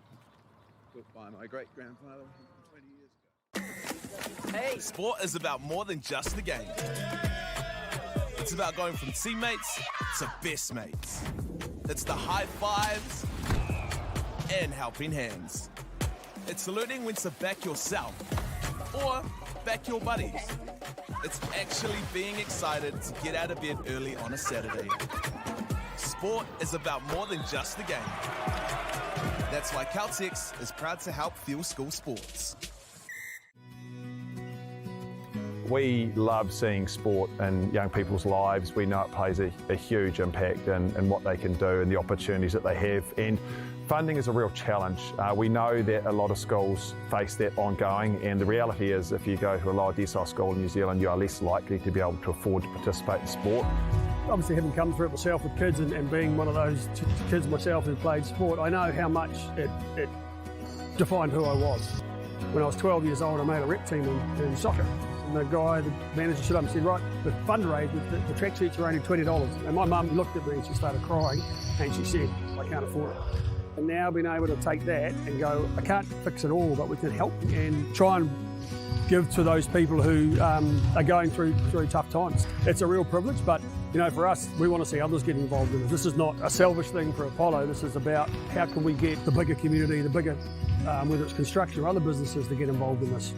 Built by my great-grandfather 20 years ago. Hey, sport is about more than just the game. It's about going from teammates to best mates. It's the high fives and helping hands. It's learning when to back yourself or back your buddies. It's actually being excited to get out of bed early on a Saturday. Sport is about more than just the game. That's why Caltex is proud to help fuel school sports. We love seeing sport in young people's lives. We know it plays a huge impact in what they can do and the opportunities that they have. And funding is a real challenge. We know that a lot of schools face that ongoing, and the reality is if you go to a lower decile school in New Zealand, you are less likely to be able to afford to participate in sport. Obviously, having come through it myself with kids and being one of those kids myself who played sport, I know how much it defined who I was. When I was 12 years old, I made a rep team in soccer. And the guy, the manager, stood up and said, right, the fundraise, the track sheets are only $20. And my mum looked at me and she started crying and she said, I can't afford it. And now being able to take that and go, I can't fix it all, but we can help and try and give to those people who are going through tough times. It's a real privilege, but you know, for us, we want to see others get involved in it. This is not a selfish thing for Apollo. This is about how can we get the bigger community, the bigger, whether it's construction or other businesses, to get involved in this.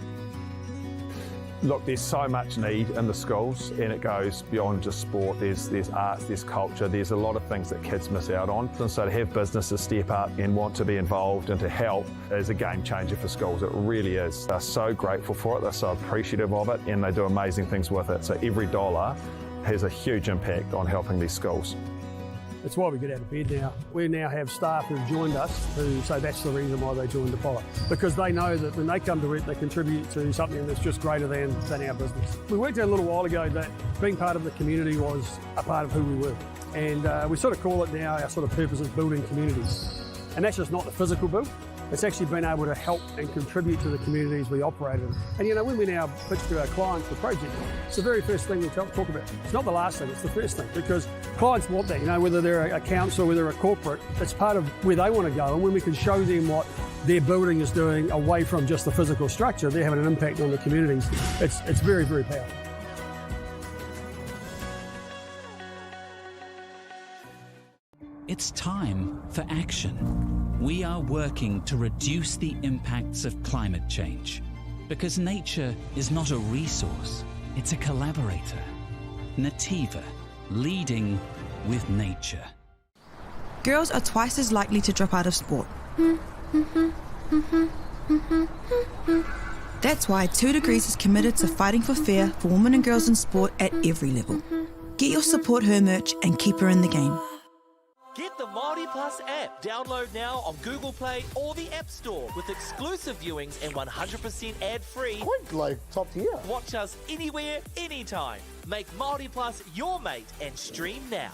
Look, there's so much need in the schools, and it goes beyond just sport. There's arts, there's culture, there's a lot of things that kids miss out on. And so to have businesses step up and want to be involved and to help is a game changer for schools. It really is. They're so grateful for it, they're so appreciative of it, and they do amazing things with it. So every dollar has a huge impact on helping these schools. That's why we get out of bed now. We now have staff who've joined us who say that's the reason why they joined Apollo. Because they know that when they come to it, they contribute to something that's just greater than our business. We worked out a little while ago that being part of the community was a part of who we were. And we sort of call it now, our sort of purpose is building communities. And that's just not the physical build. It's actually been able to help and contribute to the communities we operate in. And you know, when we now pitch to our clients the project, it's the very first thing we talk about. It's not the last thing, it's the first thing, because clients want that, you know, whether they're a council, whether they're a corporate, it's part of where they want to go. And when we can show them what their building is doing away from just the physical structure, they're having an impact on the communities. It's very, very powerful. It's time for action. We are working to reduce the impacts of climate change because nature is not a resource, it's a collaborator. Nativa, leading with nature. Girls are twice as likely to drop out of sport. That's why 2 Degrees is committed to fighting for fair for women and girls in sport at every level. Get your Support Her merch and keep her in the game. Get the Māori Plus app. Download now on Google Play or the App Store with exclusive viewings and 100% ad-free. Quite like top tier. Watch us anywhere, anytime. Make Māori Plus your mate and stream now.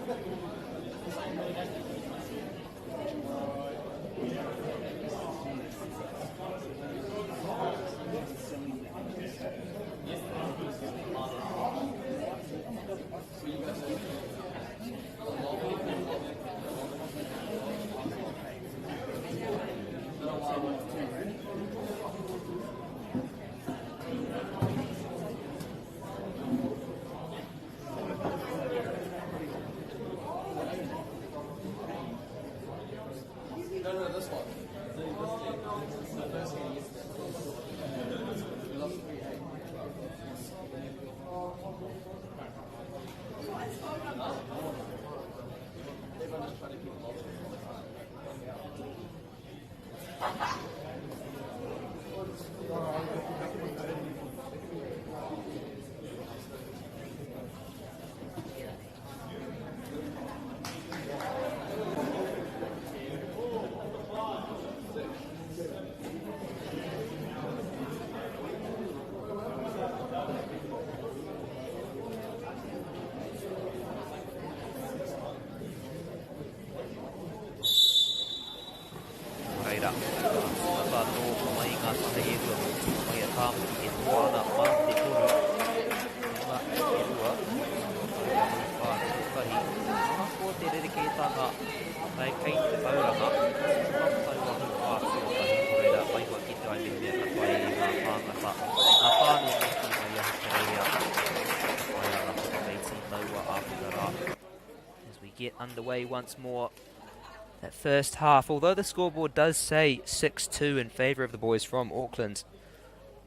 As we get underway once more. That first half, although the scoreboard does say 6-2 in favour of the boys from Auckland,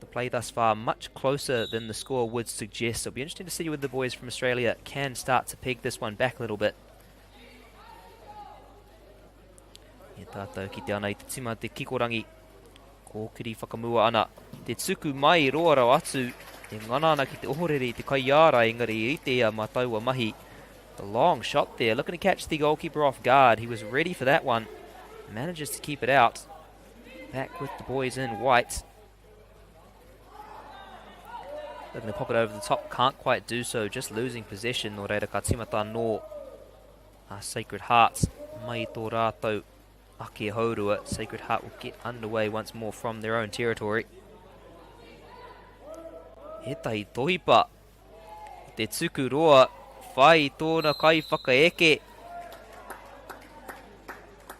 the play thus far much closer than the score would suggest. So it'll be interesting to see whether the boys from Australia can start to peg this one back a little bit. E tātou ki te ana I te tima te kikorangi. Kōkiri whakamua ana. Te tuku mai roa rau atu. Te ngana ana ki te ohorere I te kaiara engari I te a mataua mahi. The long shot there, looking to catch the goalkeeper off guard. He was ready for that one. Manages to keep it out. Back with the boys in white. Looking to pop it over the top, can't quite do so, just losing possession. Nō reira ka timata nō Sacred Hearts. Mai tō rātou ake haurua. Sacred Heart will get underway once more from their own territory. He tahi tohipa. Te tuku roa. Whai tōna kai whakaeke.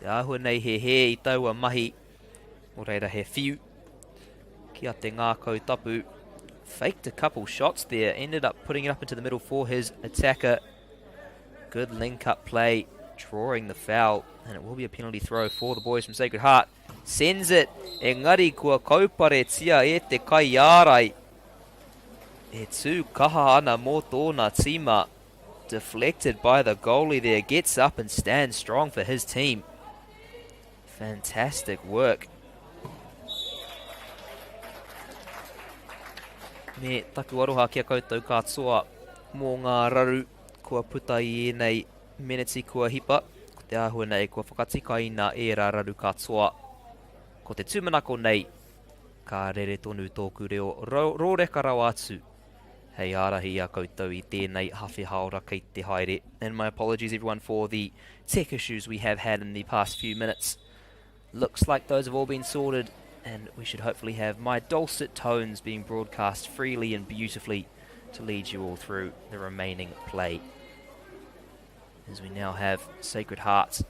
Te ahua nei he I taua mahi. O reira he whiu. Kia te ngā kautapu. Faked a couple shots there. Ended up putting it up into the middle for his attacker. Good link-up play. Drawing the foul. And it will be a penalty throw for the boys from Sacred Heart. Sends it. Engari kua kaupare tia e te kaiarai. E tū kaha ana mō tōna tima. Deflected by the goalie there. Gets up and stands strong for his team. Fantastic work. Me taku aroha kia koutou katoa mō ngā raru. Kua puta I nei meneti kua hipa. Ko te ahua nei kua whakatikaina e rā raru katoa. Ko te tūmanako nei. Ka rere tonu tōku reo rōreka rau atu. Hei arahi a koutou I tēnei hawhi haora kei te haere. And my apologies everyone for the tech issues we have had in the past few minutes. Looks like those have all been sorted and we should hopefully have my dulcet tones being broadcast freely and beautifully to lead you all through the remaining play. As we now have Sacred Heart.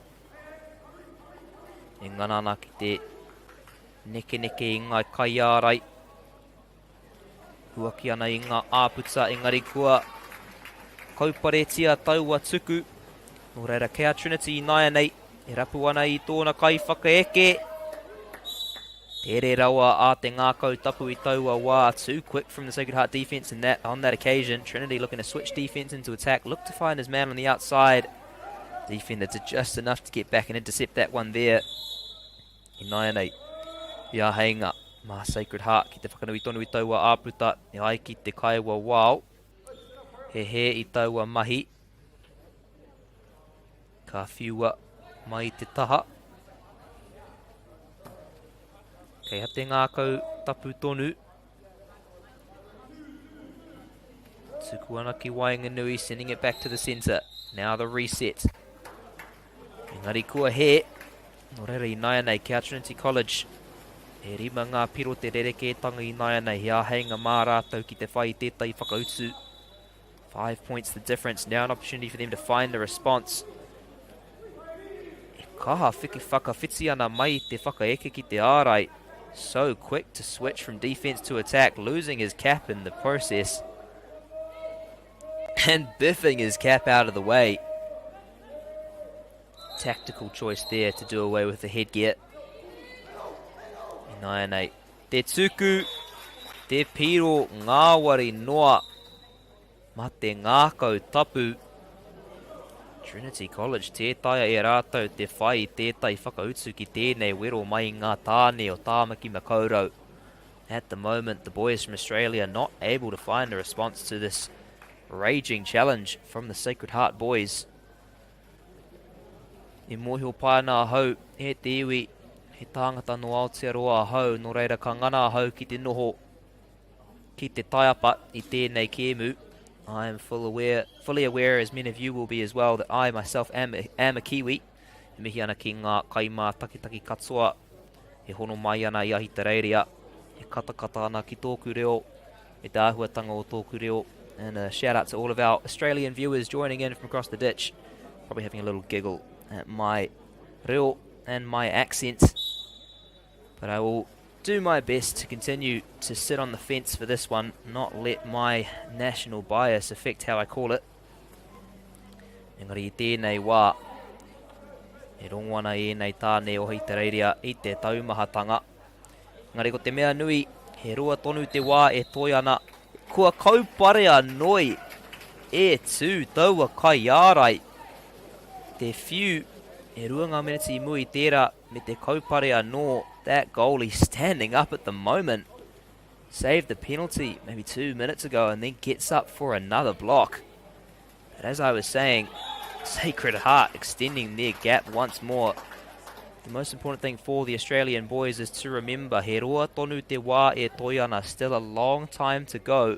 E nganana ki te neke I ngā kaiarai. Huaki ana I ngā āputa engari kua kauparetia taua tuku. Nō reira kea Trinity I naia nei. E rapu ana I tōna kai whakaeke. Tere rawa a te ngā kautapu I taua wā. Too quick from the Sacred Heart defence in on that occasion. Trinity looking to switch defence into attack. Look to find his man on the outside. Defender did just enough to get back and intercept that one there. I naia nei. Ia heinga. Ma Sacred Heart ki te whakanui tonu I taua āputa. E ai ki te kaiwa wao. He I taua mahi. Ka whiua mai te taha. Kei hate ngā kau tapu tonu. Tuku ana ki Wainganui, sending it back to the centre. Now the reset. Engari kua he. No reira I naia nei kia Trinity College. E rima ngā piro te rerekētanga I naia nei. Hea hei ngā mā rātou ki te whai tētai whakautu. 5 points the difference. Now an opportunity for them to find a response. E kaha whiki whakawhiti ana mai te whakaeke ki te ārai. So quick to switch from defense to attack, losing his cap in the process. And biffing his cap out of the way. Tactical choice there to do away with the headgear. Naia nei. Te tuku, te piro, ngāwari noa. Ma te ngākau tapu. Trinity College, tētaia e rātou te whai tētai whakautu ki tēnei wero mai ngā tāne o Tāmaki Makaurau. At the moment, the boys from Australia are not able to find a response to this raging challenge from the Sacred Heart boys. I mohio pai nā hau, he te iwi, he tāngata no Aotearoa hau, no reira ka ngana hau ki te noho, ki te taiapa I tēnei kēmu. I am fully aware, as many of you will be as well, that I myself am a Kiwi. E mihi ana ki ngā kaimā takitaki katoa, he hono mai ana I Ahitereiria, he katakata ana ki tōku reo, he tāhuatanga o tōku reo. And a shout out to all of our Australian viewers joining in from across the ditch. Probably having a little giggle at my reo and my accent. But I will do my best to continue to sit on the fence for this one, not let my national bias affect how I call it. Engari I tēnei wā, e rongoana I nei tāne o Ahitereiria I te taumahatanga. Engari ko te mea nui, he rua tonu te wā e toi ana, kua kauparea noi, e tū taua kai ārai. Te whiu, e rua ngā miniti I mui tērā me te kauparea no. That goalie standing up at the moment. Saved the penalty maybe 2 minutes ago and then gets up for another block. But as I was saying, Sacred Heart extending their gap once more. The most important thing for the Australian boys is to remember, he roa tonu te wā e toi ana, still a long time to go.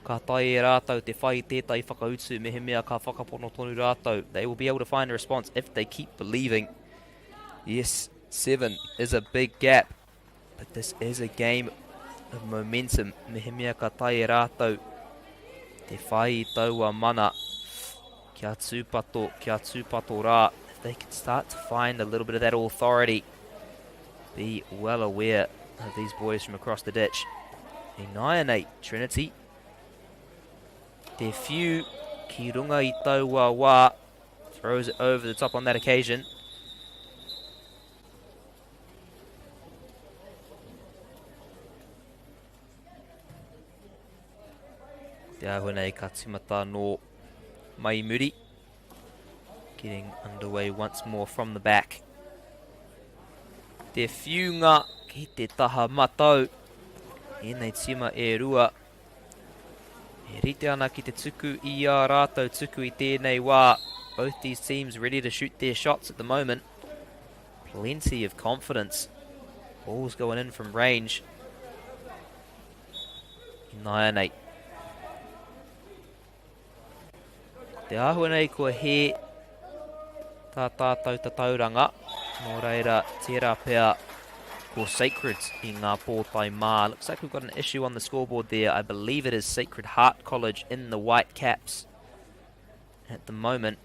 Ka tai e rātou te whai tētai whakautu, mehe mea ka whakapono tonu rātou. They will be able to find a response if they keep believing. Yes, 7 is a big gap, but this is a game of momentum. Mehe mea ka tai e rātou te whai taua mana. Kia tūpato rā. If they can start to find a little bit of that authority, be well aware of these boys from across the ditch. Annihilate Trinity. Te whiu ki runga I taua wā. Throws it over the top on that occasion. Te ahunei ka timata no Maimuri. Getting underway once more from the back. Te whiunga ki te taha matau. E nei tima e rua. E rite ana ki te tuku I a rātou tuku I tēnei wā. Both these teams ready to shoot their shots at the moment. Plenty of confidence. Balls going in from range. Annihilate. Te ahua nei kua he tā tātou ta tauranga. Nō reira tērā pēr ko Sacred I ngā pōtai mā. Looks like we've got an issue on the scoreboard there. I believe it is Sacred Heart College in the white caps at the moment.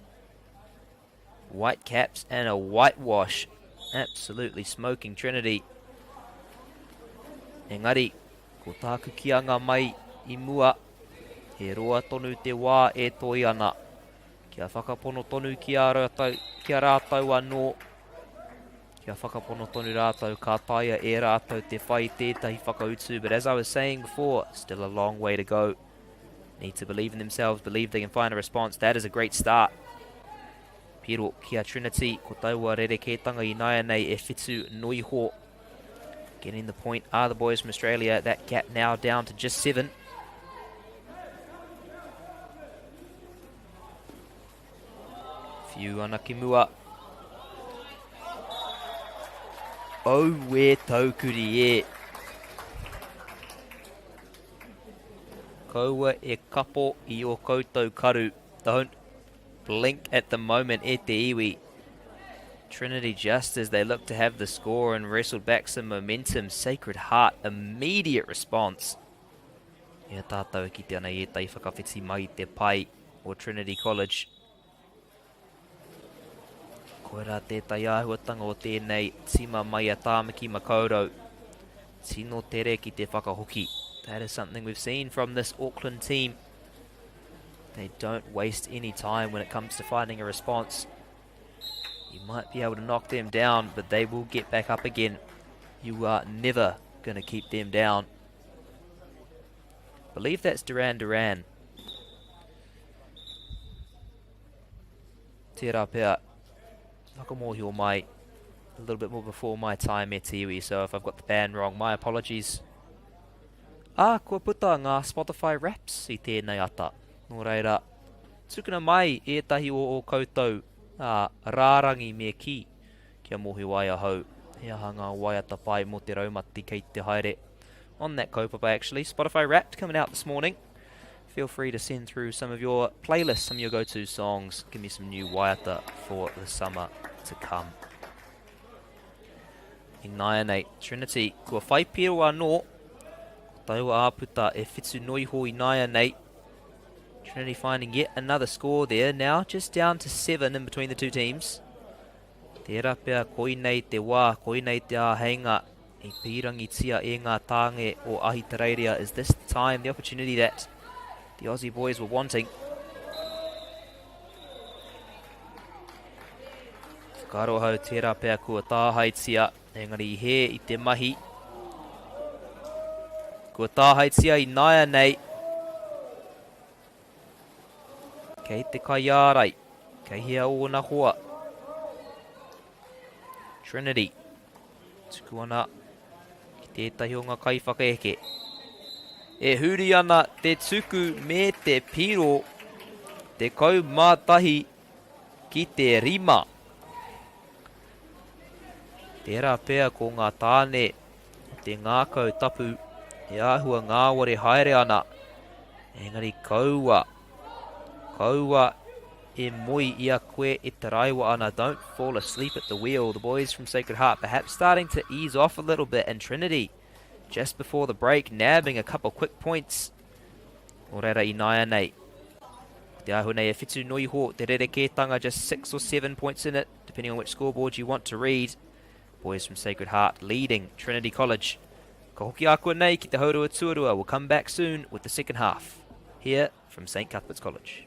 White caps and a whitewash. Absolutely smoking Trinity. Engari, ko tāku kianga mai I mua. He roa tonu te wā e toi ana. Kia whakapono tonu ki a rātou anō. Kia whakapono tonu rātou ka taia e rātou te whai tētahi whakautu. But as I was saying before, still a long way to go. Need to believe in themselves, believe they can find a response. That is a great start. Piro kia Trinity, ko taua rerekētanga I naia nei e whitu noiho. Getting the point are the boys from Australia. That gap now down to just 7. Whiu ana ki mua. O we taukuri e. Kaua e kapo I o koutou karu. Don't blink at the moment e te iwi. Trinity, just as they looked to have the score and wrestled back some momentum, Sacred Heart, immediate response. Ia tātou ki te ana I tai whakawhiti mai te pai o Trinity College. Koera tētai āhuatanga o tēnei tima mai a Tāmaki Makaurau. Tino tere ki te whakahoki. That is something we've seen from this Auckland team. They don't waste any time when it comes to finding a response. You might be able to knock them down, but they will get back up again. You are never going to keep them down. I believe that's Duran Duran. Tērā pēr. Whakamohio mai. A little bit more before my time e tiwi, so if I've got the band wrong, my apologies. Kua puta ngā Spotify raps I tēnei ata. Nō reira, tukuna mai ētahi o koutou rārangi me ki. Kia mohi waia hau. He aha ngā waiata pai mo te raumati kei te haere. On that kaupapa actually, Spotify Wrapped coming out this morning. Feel free to send through some of your playlists, some of your go-to songs. Give me some new waiata for the summer to come. I Naianei, Trinity, kua whai piro anō. Taua āputa e whitu noiho I Naianei. Trinity finding yet another score there, now just down to 7 in between the two teams. Tērā pēr koinei te wā, koinei te āheinga. I pīrangi tia e ngā tānge o Ahitereiria. Is this the time, the opportunity that the Aussie boys were wanting? Whakaro hau tērā pēr kua tāhaitia. Engari I he I te mahi. Kua tāhaitia I Naianei. Kei te kaiārai. Kei hea o na hoa. Trinity. Tuku ana ki tētahi o ngā kaiwhakaeke. E huri ana te tuku me te piro. Te kaumātahi ki te rima. Tērā pēr ko ngā tāne o te ngākau tapu. E āhua ngā ware haere ana. Engari kaua. Kaua e moi I a koe e te raiwa ana. Don't fall asleep at the wheel. The boys from Sacred Heart perhaps starting to ease off a little bit. And Trinity, just before the break, nabbing a couple quick points. O reira I Naianei. Te ahunei e whitu noiho, te rerekētanga, just 6 or 7 points in it, depending on which scoreboard you want to read. Boys from Sacred Heart leading Trinity College. Ka hoki a koe nei ki te haurua tuarua. We'll come back soon with the second half. Here from St. Cuthbert's College.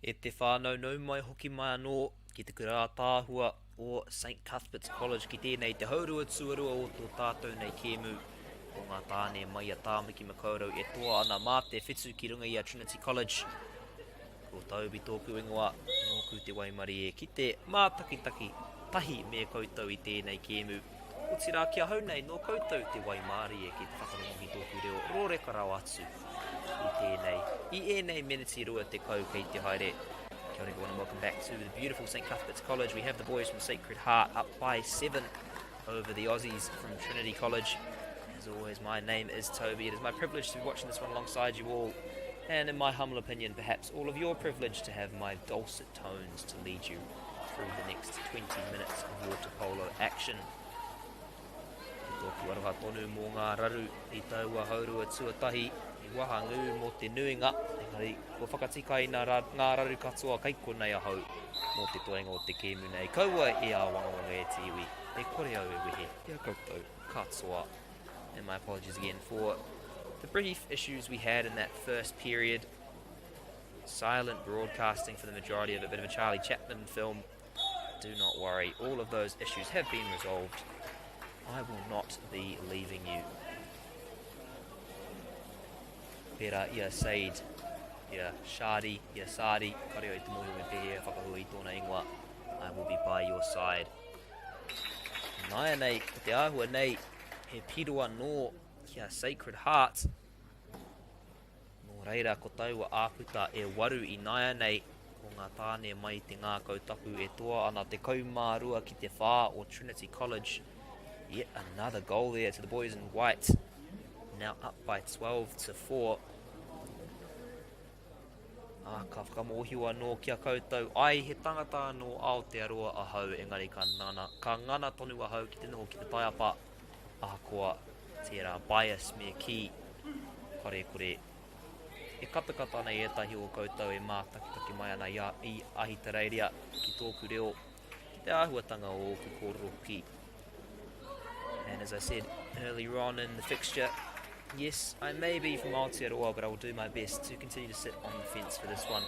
E te whānau nau mai hoki mai anō ki te kura tāhua o St Cuthbert's College ki tēnei te haurua tuarua o tō tātou nei kēmu o ngā tāne mai a Tāmaki Makaurau e toa ana mā te whetū ki runga i a Trinity College. Ko Taubi tōku ingoa nōku te Waimari e ki te mātakitaki tahi me koutou i tēnei kēmu. O tira kia hau nei no koutou te Waimari e ki te whakarongohi tōku reo rōreka rau atu i tēnei. I ēnei meneti rua te kau kei te haere. Kia ora everyone and welcome back to the beautiful St Cuthbert's College. We have the boys from Sacred Heart up by 7 over the Aussies from Trinity College. As always, my name is Toby. It is my privilege to be watching this one alongside you all. And in my humble opinion, perhaps all of your privilege to have my dulcet tones to lead you through the next 20 minutes of water polo action. Tōku aroha tonu mō ngā raru i taua haurua tuatahi i waha ngū mō te nuinga. Engari, kua whakatikai ngā raru katoa kai konei ahau mō te toenga o te kēmu nei. Kaua e a wangawanga e te iwi. E kore au e wehe. Ia koutou katoa. And my apologies again for the brief issues we had in that first period. Silent broadcasting for the majority of it, a bit of a Charlie Chaplin film. Do not worry, all of those issues have been resolved. I will not be leaving you. Pera ia Said, ia Shadi, ia Sadi, kare o i te mohi me pehe, whakahua i tōna ingoa. I will be by your side. Nāia nei, ko te āhua nei, he pirua nō kia Sacred Heart. Nō reira, ko taua āputa e waru i nāia nei, ko ngā tāne mai te ngā kautapu e toa ana te kaumārua ki te whā o Trinity College. Yet another goal there to the boys in white. Now up by 12-4. Ka whakamohiwa nō kia koutou. Ai, he tangata nō Aotearoa ahau, engari ka ngana tonu ahau ki te noho ki te taiapa. Ahakoa, tērā bias me ki. Kore kore. E katakata nei etahi o koutou e mātakitaki mai ana i Ahitereiria ki tōku reo. Ki te āhuatanga o ku kōrero ki. And as I said earlier on in the fixture, yes, I may be from Aotearoa, but I will do my best to continue to sit on the fence for this one.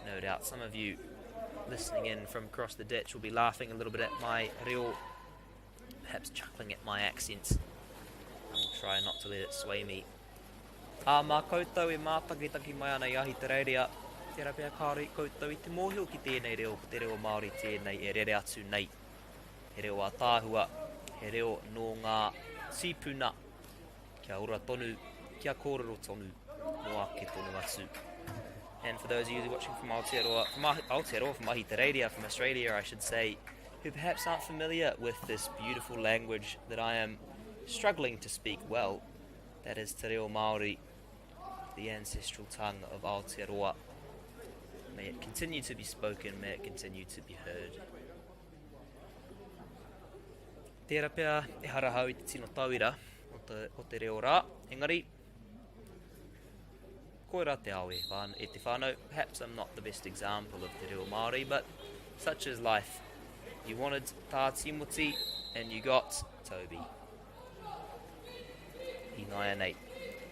No doubt some of you listening in from across the ditch will be laughing a little bit at my reo, perhaps chuckling at my accent. I will try not to let it sway me. Mā koutou e mātakitaki mai ana i Ahitereiria. Tērā pia kāre koutou i te mōhio ki tēnei reo, ko te reo Māori tēnei e rere atu nei. He reo a tāhua. He reo nō ngā tīpuna, kia ora tonu, kia kōrero tonu, mō ake tonu atu. And for those of you watching from Aotearoa, from Ahitereiria, from Australia, I should say, who perhaps aren't familiar with this beautiful language that I am struggling to speak well, that is Te Reo Māori, the ancestral tongue of Aotearoa. May it continue to be spoken, may it continue to be heard. Tērā pia e harahau I te tino tauira o te reo rā. Engari, koira te awe e te whānau. Perhaps I'm not the best example of te reo Māori, but such is life. You wanted Tā Timoti, and you got Toby. I nāia nei,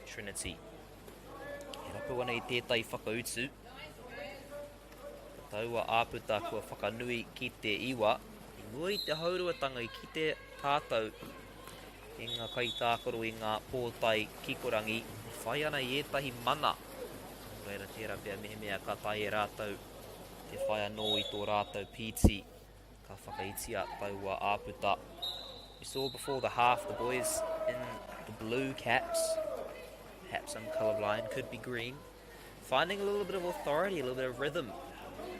Trinity. E rapu ana I tētai whakautu. Taua āputa kua whakanui ki te iwa. Mua I te hauruatanga I ki te tātou I ngā kaitākoro I ngā pōtai kikorangi whai ana I ētahi mana reira tērā pia mehemea ka tai e rātou te whai anō I tō rātou pīti ka whakaitia taua āputa. We saw before the half the boys in the blue caps, perhaps I'm colourblind, could be green, finding a little bit of authority, a little bit of rhythm.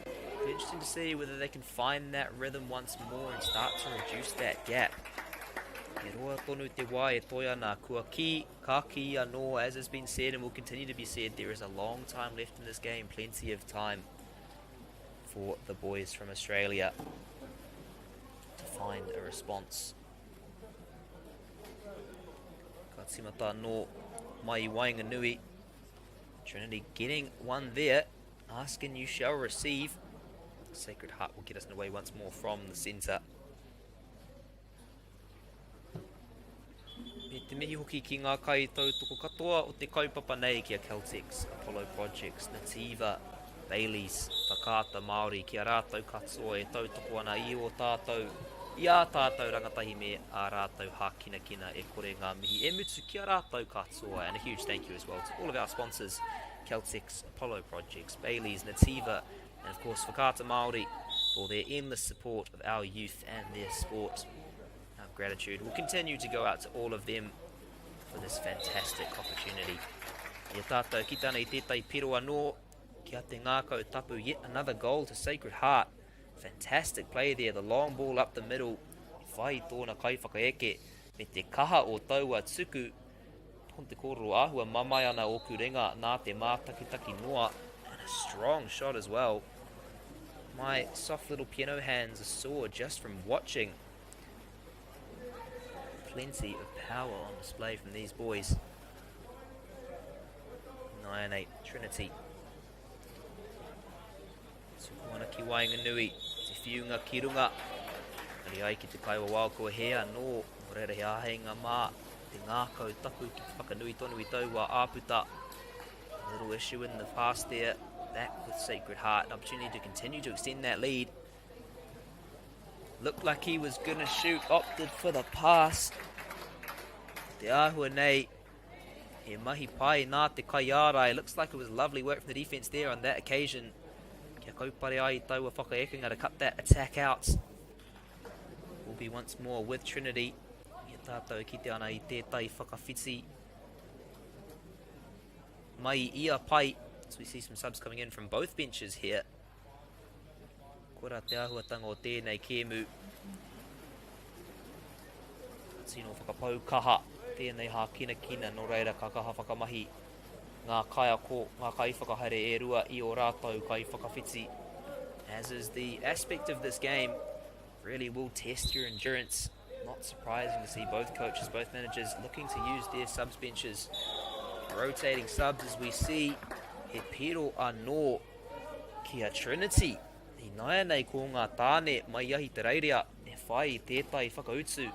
It'll be interesting to see whether they can find that rhythm once more and start to reduce that gap. E roa tonu te wai e toi ana kua ki, ka ki anō, as has been said and will continue to be said, there is a long time left in this game, plenty of time for the boys from Australia to find a response. Ka timata no mai Wainganui. Trinity getting one there. Ask and you shall receive. Sacred Heart will get us away once more from the centre. Me te mihi hoki ki ngā kai tautoko katoa o te kaupapa nei ki a Caltex, Apollo Projects, Nativa, Bailey's whakaata Māori ki a rātou katoa e tautoko ana I o tātou, I a tātou rangatahi me a rātou hākina kina e kore ngā mihi e mutu ki a rātou katoa. And a huge thank you as well to all of our sponsors, Celtics, Apollo Projects, Bailey's, Nativa, and of course Whakaata Māori for their endless support of our youth and their sport. Our gratitude will continue to go out to all of them for this fantastic opportunity. E tātou ki tāna I tētai piro anō, kia te ngākau tapu, yet another goal to Sacred Heart. Fantastic play there, the long ball up the middle. Whai tōna kaiwhakaeke, me te kaha o taua tuku. Pon te kōrero āhua mamai ana o kurenga nā te mātakitaki noa. And a strong shot as well. My soft little piano hands are sore just from watching. Plenty of power on display from these boys. 9-8 Trinity. Tukuana ki Wainganui, te whiunga ki runga. Ari ai ki te kaiwa wao kua hea no, morera he āhenga mā, te ngākau tapu ki whakanui tonu I taua āputa. A little issue in the past there, back with Sacred Heart, an opportunity to continue to extend that lead. Looked like he was gonna shoot, opted for the pass. Te āhua nei, he mahi pai nā te kaiarai. Looks like it was lovely work from the defense there on that occasion. Kia kaupare ai taua whakaekinga to cut that attack out. Will be once more with Trinity. Ia tātou ki te ana I tētai whakawhiti. Mai ia pai. So we see some subs coming in from both benches here. Kora te āhuatanga o tēnei kēmu. Tino whakapau kaha. Tēnei hā kina kina no reira ka kaha whakamahi. Ngā kaia ko, ngā kai whakahaere e rua I o rātou kai whakawhiti. As is the aspect of this game, really will test your endurance. Not surprising to see both coaches, both managers looking to use their subs benches. Rotating subs as we see. He piro anō ki a Trinity. I naia nei ko ngā tāne mai ahi te reirea. E whai I tētai whakautu.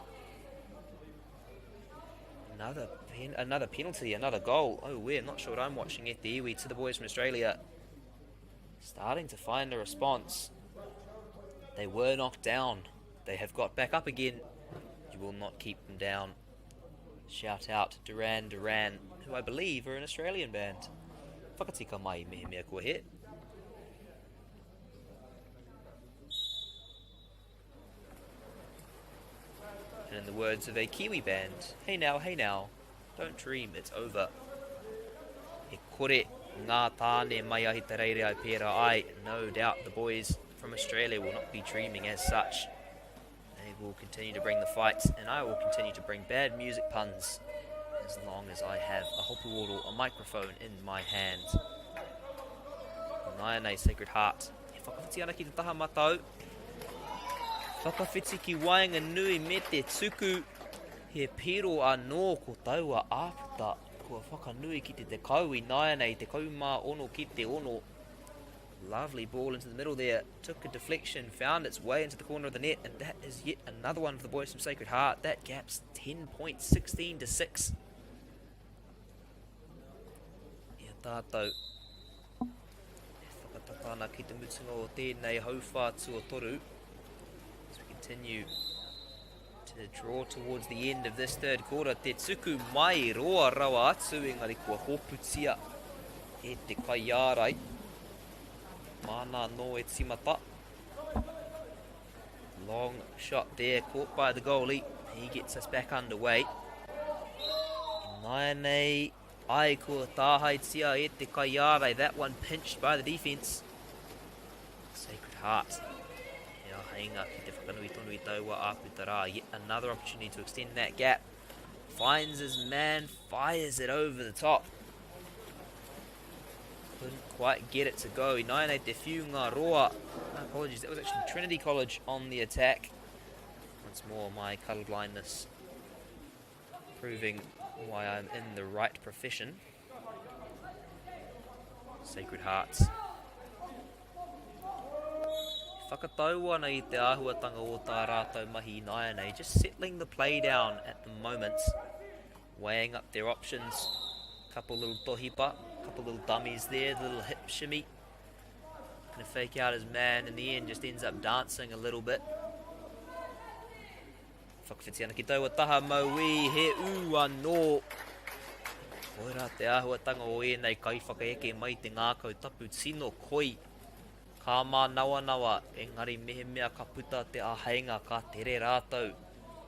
Another penalty, another goal. Oh, we're not sure what I'm watching at the iwi to the boys from Australia. Starting to find a response. They were knocked down. They have got back up again. You will not keep them down. Shout out Duran Duran, who I believe are an Australian band. Whakatika mai mehe mea kua he. And in the words of a Kiwi band, hey now, don't dream it's over. He kore ngā tāne mai ahi te reire ai pēra ai. No doubt the boys from Australia will not be dreaming as such. They will continue to bring the fight, and I will continue to bring bad music puns as long as I have a hopuoro, a microphone in my hand. Nāia nei Sacred Heart. He whakawhiti ana ki te taha matau. Whakawhiti ki Wainganui me te tuku. He piro anō ko taua āputa. Kua whakanui ki te kaui. Nāia nei te kaumā ono ki te ono. Lovely ball into the middle there. Took a deflection, found its way into the corner of the net, and that is yet another one for the boys from Sacred Heart. That gap's 10 points, 16-6. Ia tātou. Whakatatana ki te mutunga o tēnei hauwha tuatoru. As we continue to draw towards the end of this third quarter. Te tuku mai roa rawa atu, engari kua hoputia e te kaiarai. Mana no e timata. Long shot there, caught by the goalie. He gets us back underway. Nāia nei ai kua tāhaitia e te kaiarai. That one pinched by the defense. Sacred Heart. Hea heinga ki te whakanui tonu I taua āputara. Yet another opportunity to extend that gap. Finds his man, fires it over the top. Couldn't quite get it to go. Nāia nei te whiunga roa. Apologies, that was actually Trinity College on the attack. Once more, my colourblindness proving why I'm in the right profession. Sacred Hearts. Whakatau ana I te āhuatanga o tā rātou mahi nāia nei. Just settling the play down at the moment. Weighing up their options. Couple little tohipa. Couple little dummies there. The little hip shimmy. Gonna fake out his man. In the end, just ends up dancing a little bit. Whakawhiti ana ki taua taha maui, he u anō. Koira te āhuatanga o ēnei kai whakaeke mai te ngākau tapu tino koi. Ka mā nawa, engari mehe mea ka puta te āheinga ka tere rātou.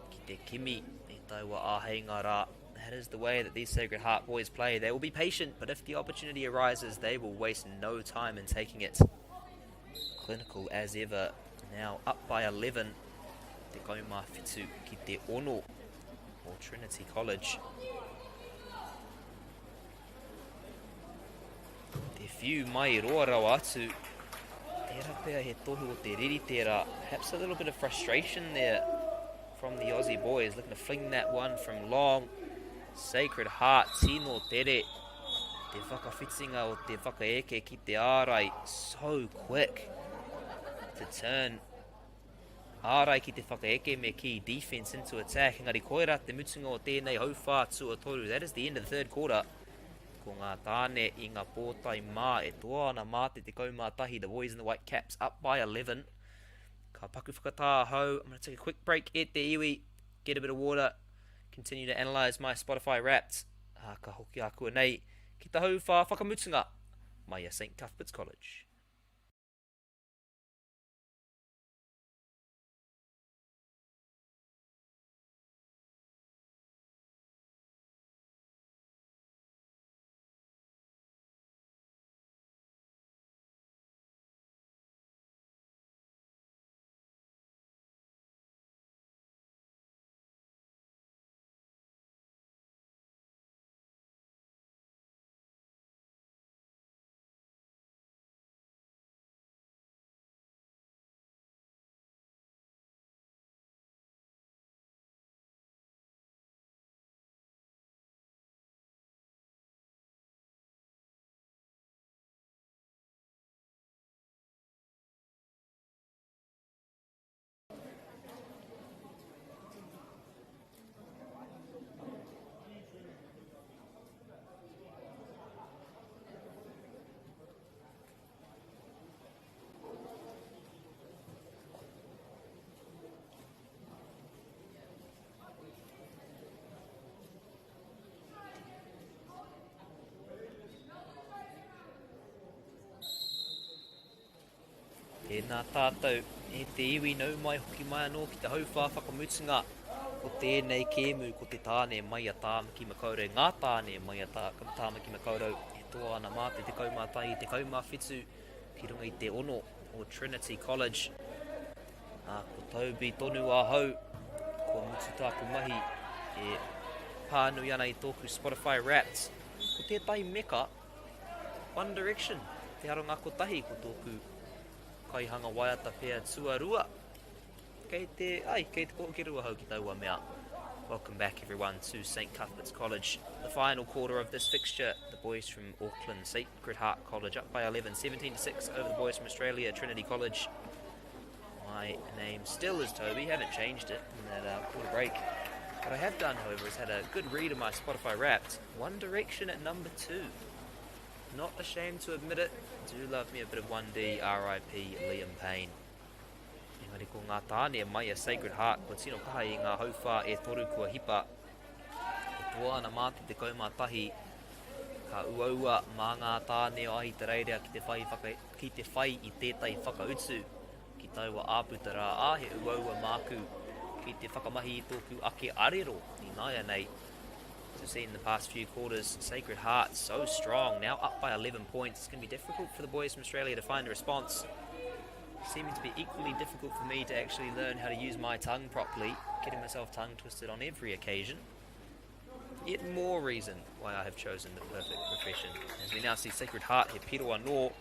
Ki te kimi, e taua āheinga rā. That is the way that these Sacred Heart boys play. They will be patient, but if the opportunity arises, they will waste no time in taking it. Clinical as ever. Now up by 11. Te kaumā whitu ki te ono, or Trinity College. Te whiu mai roa rau atu. Tērā pēr he tohu o te riri tērā. Perhaps a little bit of frustration there from the Aussie boys, looking to fling that one from long. Sacred Heart, tino tere. Te whakawhitinga o te whakaeke ki te ārai. So quick to turn ārai ki te whakaeke me ki defense into attack. Engari koira te mutunga o tēnei hauwha tuatoru. That is the end of the third quarter. Ko ngā tāne i ngā pōtai mā e toa ana mā te kaumātahi. The boys in the white caps up by 11. Ka paku whakatā hau. I'm going to take a quick break e te iwi. Get a bit of water. Continue to analyse my Spotify Wrapped. Ka hoki a kua nei. Ki te hauwha whakamutunga mai a St. Cuthbert's College. Nā tātou, e te iwi nau mai hoki mai anō ki te hauwha whakamutunga o tēnei kēmu ko te tāne mai a tāmaki makaurau, ngā tāne mai a tāmaki makaurau, e toa ana mā te kaumātahi, te kaumāwhitu ki runga i te ono o Trinity College. Ko taubi tonu a hau, ko mutu tāku mahi, e pānui ana i tōku Spotify Wrapped. Ko tētai meka, One Direction, te aronga kotahi ko tōku kaihanga waiata pēr tuarua. Kei te pōkerua hau ki taua mea. Welcome back everyone to St. Cuthbert's College. The final quarter of this fixture, the boys from Auckland, Sacred Heart College up by 11, 17-6 over the boys from Australia, Trinity College. My name still is Toby, haven't changed it in that quarter break. What I have done, however, is had a good read of my Spotify Wrapped. One Direction at number 2. Not ashamed to admit it. Do love me a bit of 1D, R.I.P. Liam Payne. Engari ko ngā tāne mai a Sacred Heart, ko tino kaha i ngā hauwha e toru kua hipa. E toa ana māti te kaumātahi, ka uaua mā ngā tāne o ahi te reirea ki te whai i tētai whakautu. Ki taua āputa rā he uaua māku ki te whakamahi i tōku ake arero i nāia nei. As we've seen in the past few quarters, Sacred Heart so strong, now up by 11 points. It's going to be difficult for the boys from Australia to find a response. Seeming to be equally difficult for me to actually learn how to use my tongue properly, getting myself tongue twisted on every occasion. Yet more reason why I have chosen the perfect profession. As we now see Sacred Heart he piro anō,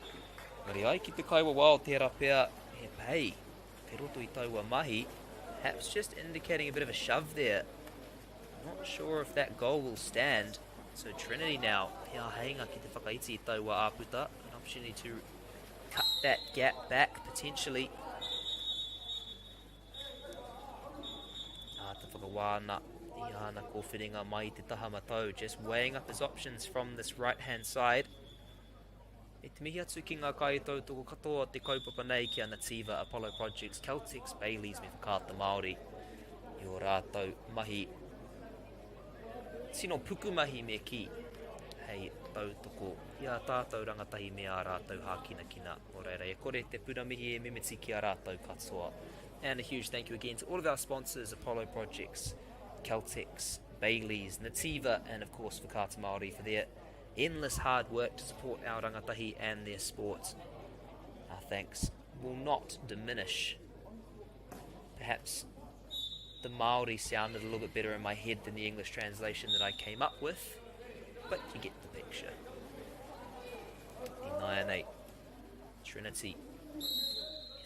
ngari ai ki te kaiwa wao tērā pēr he pei, te roto i taua mahi, perhaps just indicating a bit of a shove there. Not sure if that goal will stand. So Trinity now, he āheinga ki te whakaiti i taua āputa, an opportunity to cut that gap back potentially. Te whakawāna i ana ko whiringa mai te taha matau, just weighing up his options from this right hand side. E te mihi atu ki ngā kai tautoko katoa te kaupapa nei ki a Nativa, Apollo Projects, Celtics, Baileys me whakaata Māori. I o rātou mahi. Tino pukumahi me ki. Hei tautoko. Ia tātou rangatahi me a rātou hākina kina. O reira, e kore te puramihi e mimiti ki a rātou katoa. And a huge thank you again to all of our sponsors, Apollo Projects, Celtics, Baileys, Nativa, and of course Whakaata Māori for their endless hard work to support our rangatahi and their sport. Our thanks will not diminish. Perhaps the Māori sounded a little bit better in my head than the English translation that I came up with, but you get the picture. 9-8, Trinity.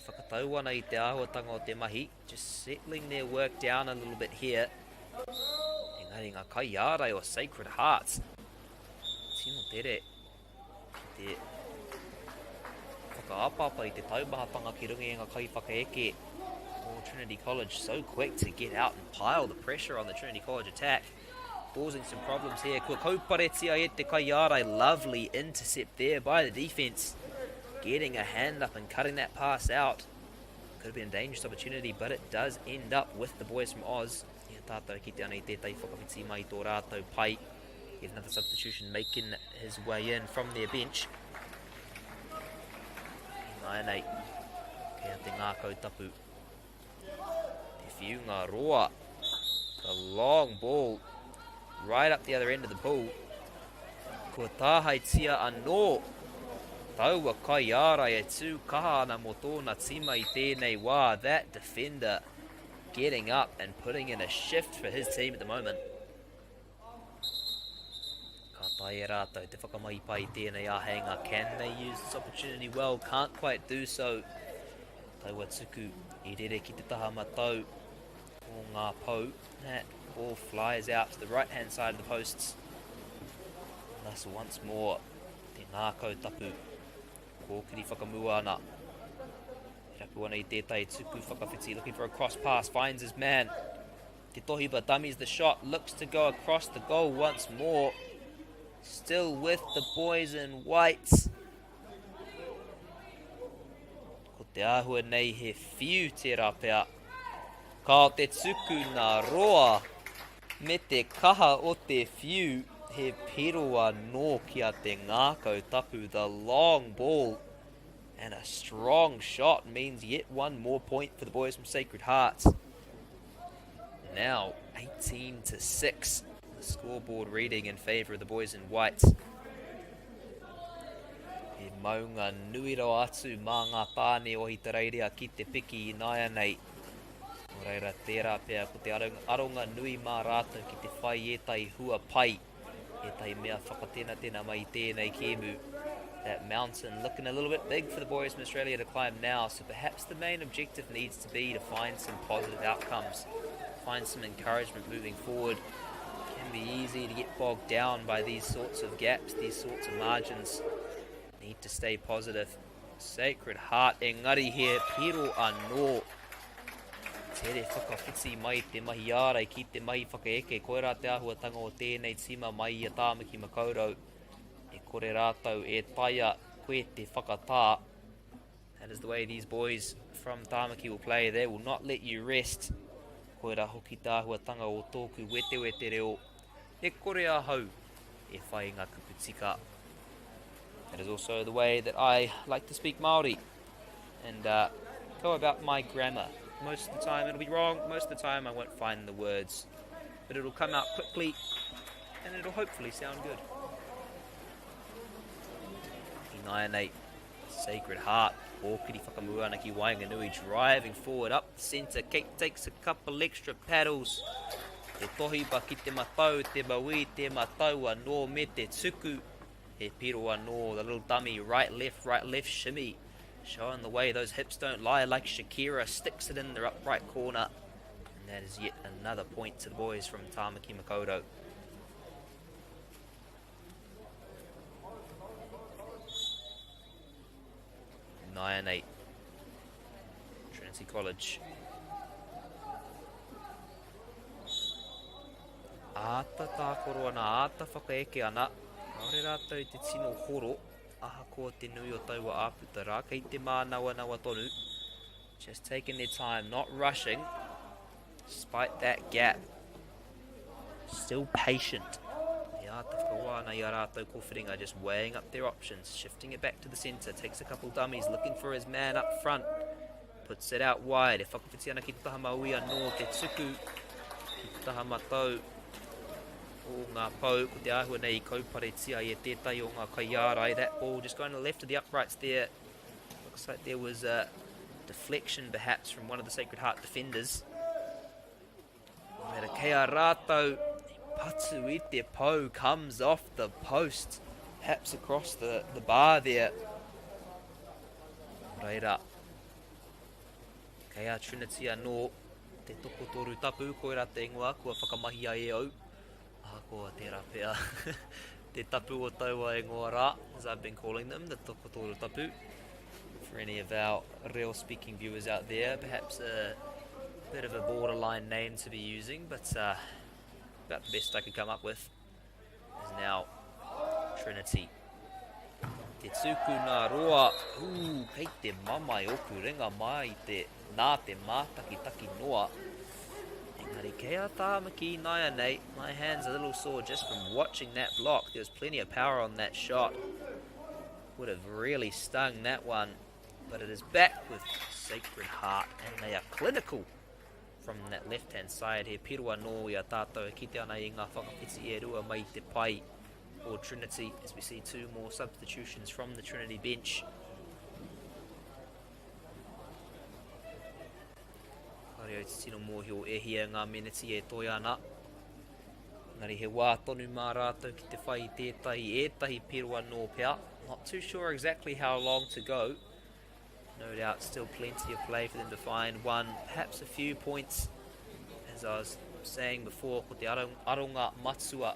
Whakatau ana I te āhuatanga o te mahi, just settling their work down a little bit here. Engari ngā kai ārai o Sacred Heart. Tino tere. Te whakaapapa I te taumahapanga ki rungi ngā kai whakaeke. Oh, Trinity College so quick to get out and pile the pressure on the Trinity College attack. Causing some problems here. Kua kauparetia e te kai ārai. Lovely intercept there by the defense. Getting a hand up and cutting that pass out. Could have been a dangerous opportunity, but it does end up with the boys from Oz. Ia tātou ki te ana I tētai whakawhiti mai tō rātou pai. Get another substitution making his way in from their bench. 9-8. Kea te ngākau tapu. Te whiunga roa. The long ball. Right up the other end of the pool. Kua tāhai tia anō. Taua kai ārai e tū kaha ana mo tōna tima I tēnei wā. That defender getting up and putting in a shift for his team at the moment. Ka tai e rātou te whakamaipai tēnei āheinga. Can they use this opportunity well? Can't quite do so. Taua tuku I rere ki te taha matau o ngā pou. That ball flies out to the right hand side of the posts. Thus once more te ngākau tapu. Kōkiri whakamua ana. Rapu ana I tētai tuku whakawhiti, looking for a cross pass, finds his man. Te Tohiba dummies the shot, looks to go across the goal once more. Still with the boys in whites. Ko te āhua nei he whiu te rapea. Ka o te tuku nā roa. Me te kaha o te whiu. He piroa no kia te ngākau tapu. The long ball and a strong shot means yet one more point for the boys from Sacred Heart. Now 18-6. The scoreboard reading in favour of the boys in white. He maunga nuiro atu mā ngā pāne o hita reirea ki te piki I naia nei. O reira tērā pēr ko te aronga nui mā rātou ki te whai e tai hua pai. E tai mea whakatena mai tēnei kēmu. That mountain looking a little bit big for the boys from Australia to climb now, so perhaps the main objective needs to be to find some positive outcomes, find some encouragement moving forward. It can be easy to get bogged down by these sorts of gaps, these sorts of margins. Need to stay positive. Sacred Heart engari here, piro anō. Tere whakawhiti mai te mahi ārai ki te mahi whakaeke. Koe rā te āhuatanga o tēnei tima mai I a Tāmaki Makaurau. E kore rātou e taia koe te whakatā. That is the way these boys from Tāmaki will play. They will not let you rest. Koe rā hoki te āhuatanga o tōku wete reo. E kore a hau e whai ngā kuputika. That is also the way that I like to speak Māori. And go about my grammar. Most of the time it'll be wrong, most of the time I won't find the words. But it'll come out quickly, and it'll hopefully sound good. 9-8, Sacred Heart, Ōkiri whakamua ana ki Wainganui, driving forward up the centre. Kate takes a couple extra paddles. Te Tohiba ki te matau, te maui, te matau anō me te tuku. He piro anō, the little dummy, right, left, shimmy. Showing the way those hips don't lie like Shakira, sticks it in the upright corner. And that is yet another point to the boys from Tāmaki Makaurau. Nine and 8. Trinity College. Āta tākoro ana, āta whakaeke ana. Kaore rātou te tino horo. ahakoa te nui o taua āputara, kei te mānawa tonu. Just taking their time, not rushing, despite that gap. Still patient. Ia te whakawana i a rātou kōwhiringa, just weighing up their options, shifting it back to the centre, takes a couple dummies, looking for his man up front, puts it out wide. E whakawhiti ana ki te taha maui anō te tuku, ki te taha matau o ngā pau, ko te āhua nei kaupare tia i e tētai o ngā kaiarai. That ball just going to the left of the uprights there. Looks like there was a deflection perhaps from one of the Sacred Heart defenders. Mera kei a rātou, patu I te pau comes off the post, perhaps across the bar there. Reira. Kei a Trinity anō, te tokotoru tapu, koe rā te ingoa, kua whakamahi ai e au. Ahakoa tērā pēr. Te tapu o taua ingoa rā, as I've been calling them, the tokotoru tapu. For any of our real speaking viewers out there, perhaps a bit of a borderline name to be using, but about the best I could come up with is now Trinity. Te tuku nā roa, kei te mamai oku ringa mai nā te mātaki noa. Engari kei a tāmaki nāia nei, my hand's a little sore just from watching that block. There was plenty of power on that shot. Would have really stung that one. But it is back with Sacred Heart, and they are clinical from that left-hand side here. Pirua no I a tātou, ki te ana I ngā whakawhiti e rua mai te pai for Trinity, as we see two more substitutions from the Trinity bench. Kare o te tino mōhio e hia ngā meneti e toi ana. Ngari he wā tonu mā rātou ki te whai tētahi ētahi Pirua no pea. Not too sure exactly how long to go. No doubt still plenty of play for them to find one, perhaps a few points. As I was saying before, ko te aronga matua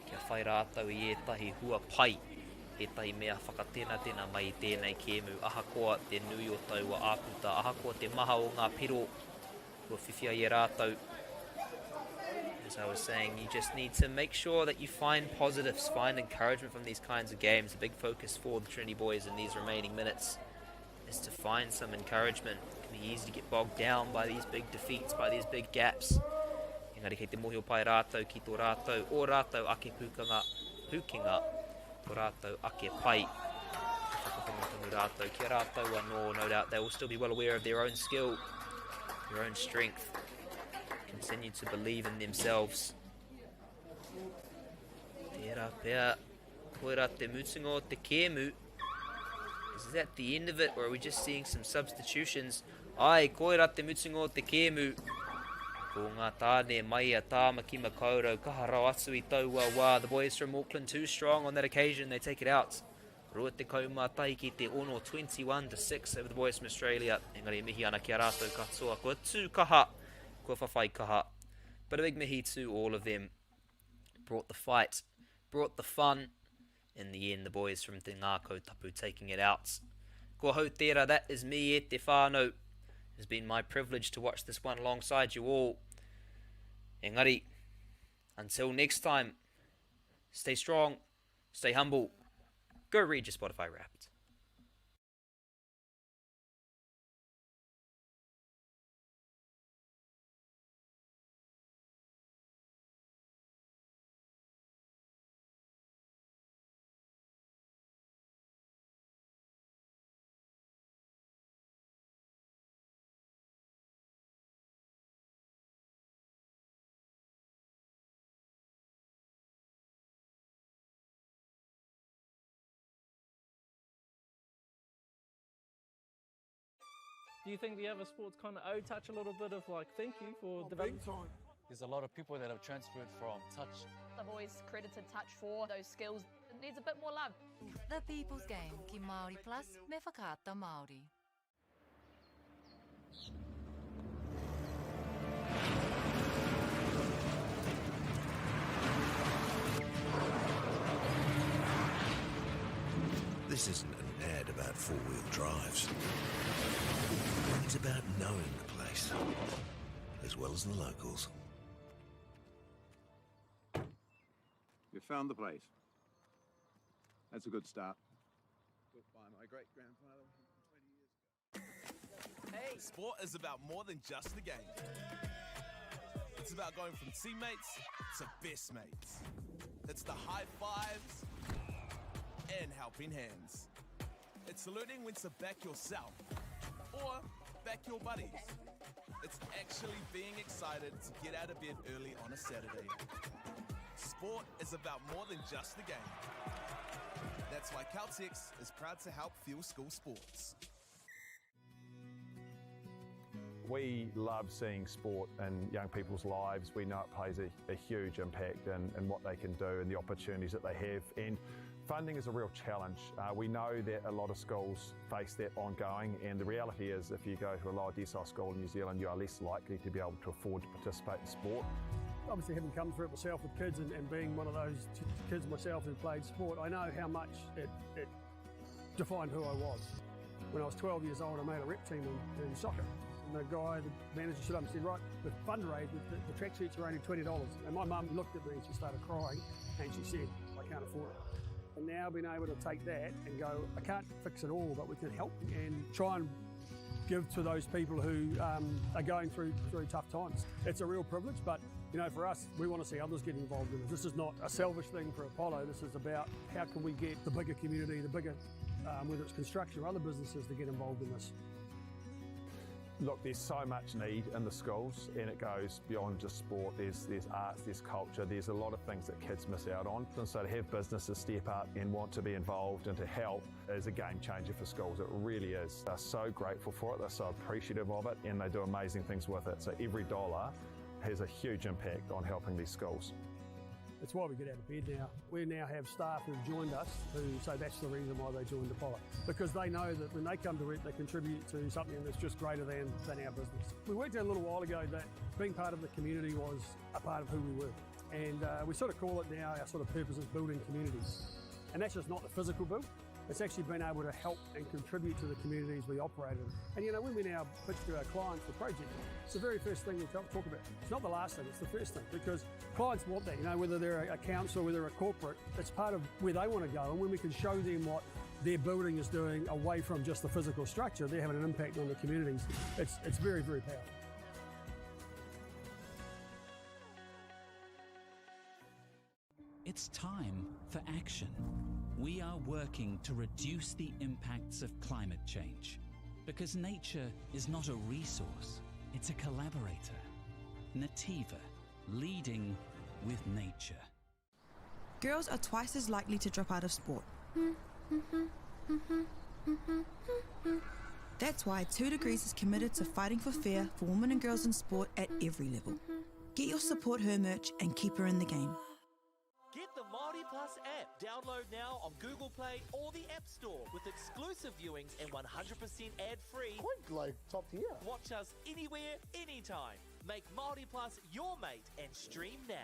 kia whai rātou I ētahi hua pai. Ētahi mea whakatena mai I tēnei kēmu. Ahakoa te nui o taua āputa, ahakoa te maha o ngā piro. Kua whiwhia I rātou. As I was saying, you just need to make sure that you find positives, find encouragement from these kinds of games. A big focus for the Trinity boys in these remaining minutes is to find some encouragement. It can be easy to get bogged down by these big defeats, by these big gaps. Engari kei te mohio pai rātou ki tō rātou, o rātou ake pukinga, tō rātou ake pai. Whakatongatonu rātou, kia rātou anō, no doubt they will still be well aware of their own skill, their own strength. Continue to believe in themselves. Tērā pēr, koera te mutunga o te kēmu. Is that the end of it, or are we just seeing some substitutions? Ai, koera te mutunga o te kēmu. Ko ngā tāne mai a tāmaki makaurau, kaha rau atu I taua wā. The boys from Auckland too strong on that occasion, they take it out. Rua te kaumātai ki te ono 21-6 over the boys from Australia. Engari mihi ana kia rātou katoa. Kua tū kaha, kua whawhai kaha. But a big mihi to all of them. Brought the fight, brought the fun. In the end, the boys from Te Ngākau Tapu taking it out. Kua hau tērā, that is me e te whānau. It has been my privilege to watch this one alongside you all. Engari, until next time, stay strong, stay humble. Go read your Spotify Wrapped. Do you think the other sports kind of owe touch a little bit of like thank you for developing? There's a lot of people that have transferred from touch. I've always credited touch for those skills. It needs a bit more love. The People's Game ki Māori Plus me whakaata Māori. This isn't an ad about four-wheel drives. It's about knowing the place, as well as the locals. You found the place. That's a good start. Built by my great-grandfather 20 years ago. Hey! Sport is about more than just the game. It's about going from teammates to best mates. It's the high fives and helping hands. It's learning when to back yourself or back your buddies. It's actually being excited to get out of bed early on a Saturday. Sport is about more than just the game. That's why Caltex is proud to help fuel school sports. We love seeing sport in young people's lives. We know it plays a huge impact in what they can do and the opportunities that they have. And funding is a real challenge. We know that a lot of schools face that ongoing, and the reality is if you go to a lower decile school in New Zealand, you are less likely to be able to afford to participate in sport. Obviously, having come through it myself with kids and being one of those kids myself who played sport, I know how much it defined who I was. When I was 12 years old, I made a rep team in soccer. And the guy, the manager stood up and said, right, the fundraise, the tracksuits are only $20. And my mum looked at me and she started crying and she said, I can't afford it. And now being able to take that and go, I can't fix it all, but we can help and try and give to those people who are going through tough times. It's a real privilege, but you know, for us, we want to see others get involved in it. This is not a selfish thing for Apollo. This is about how can we get the bigger community, the bigger, whether it's construction or other businesses, to get involved in this. Look, there's so much need in the schools, and it goes beyond just sport. There's arts, there's culture, there's a lot of things that kids miss out on. And so to have businesses step up and want to be involved and to help is a game changer for schools. It really is. They're so grateful for it, they're so appreciative of it, and they do amazing things with it. So every dollar has a huge impact on helping these schools. That's why we get out of bed now. We now have staff who've joined us who say that's the reason why they joined Apollo. Because they know that when they come to it, they contribute to something that's just greater than our business. We worked out a little while ago that being part of the community was a part of who we were. And we sort of call it now, our sort of purpose is building communities. And that's just not the physical build. It's actually been able to help and contribute to the communities we operate in. And you know, when we now pitch to our clients the project, it's the very first thing we talk about. It's not the last thing, it's the first thing, because clients want that, you know, whether they're a council, whether they're a corporate, it's part of where they want to go. And when we can show them what their building is doing away from just the physical structure, they're having an impact on the communities. It's very, very powerful. It's time for action. We are working to reduce the impacts of climate change because nature is not a resource, it's a collaborator. Nativa, leading with nature. Girls are twice as likely to drop out of sport. That's why 2 Degrees is committed to fighting for fair for women and girls in sport at every level. Get your Support Her merch and keep her in the game. Get the Māori Plus app. Download now on Google Play or the App Store with exclusive viewings and 100% ad-free. Quite like top tier. Watch us anywhere, anytime. Make Māori Plus your mate and stream now.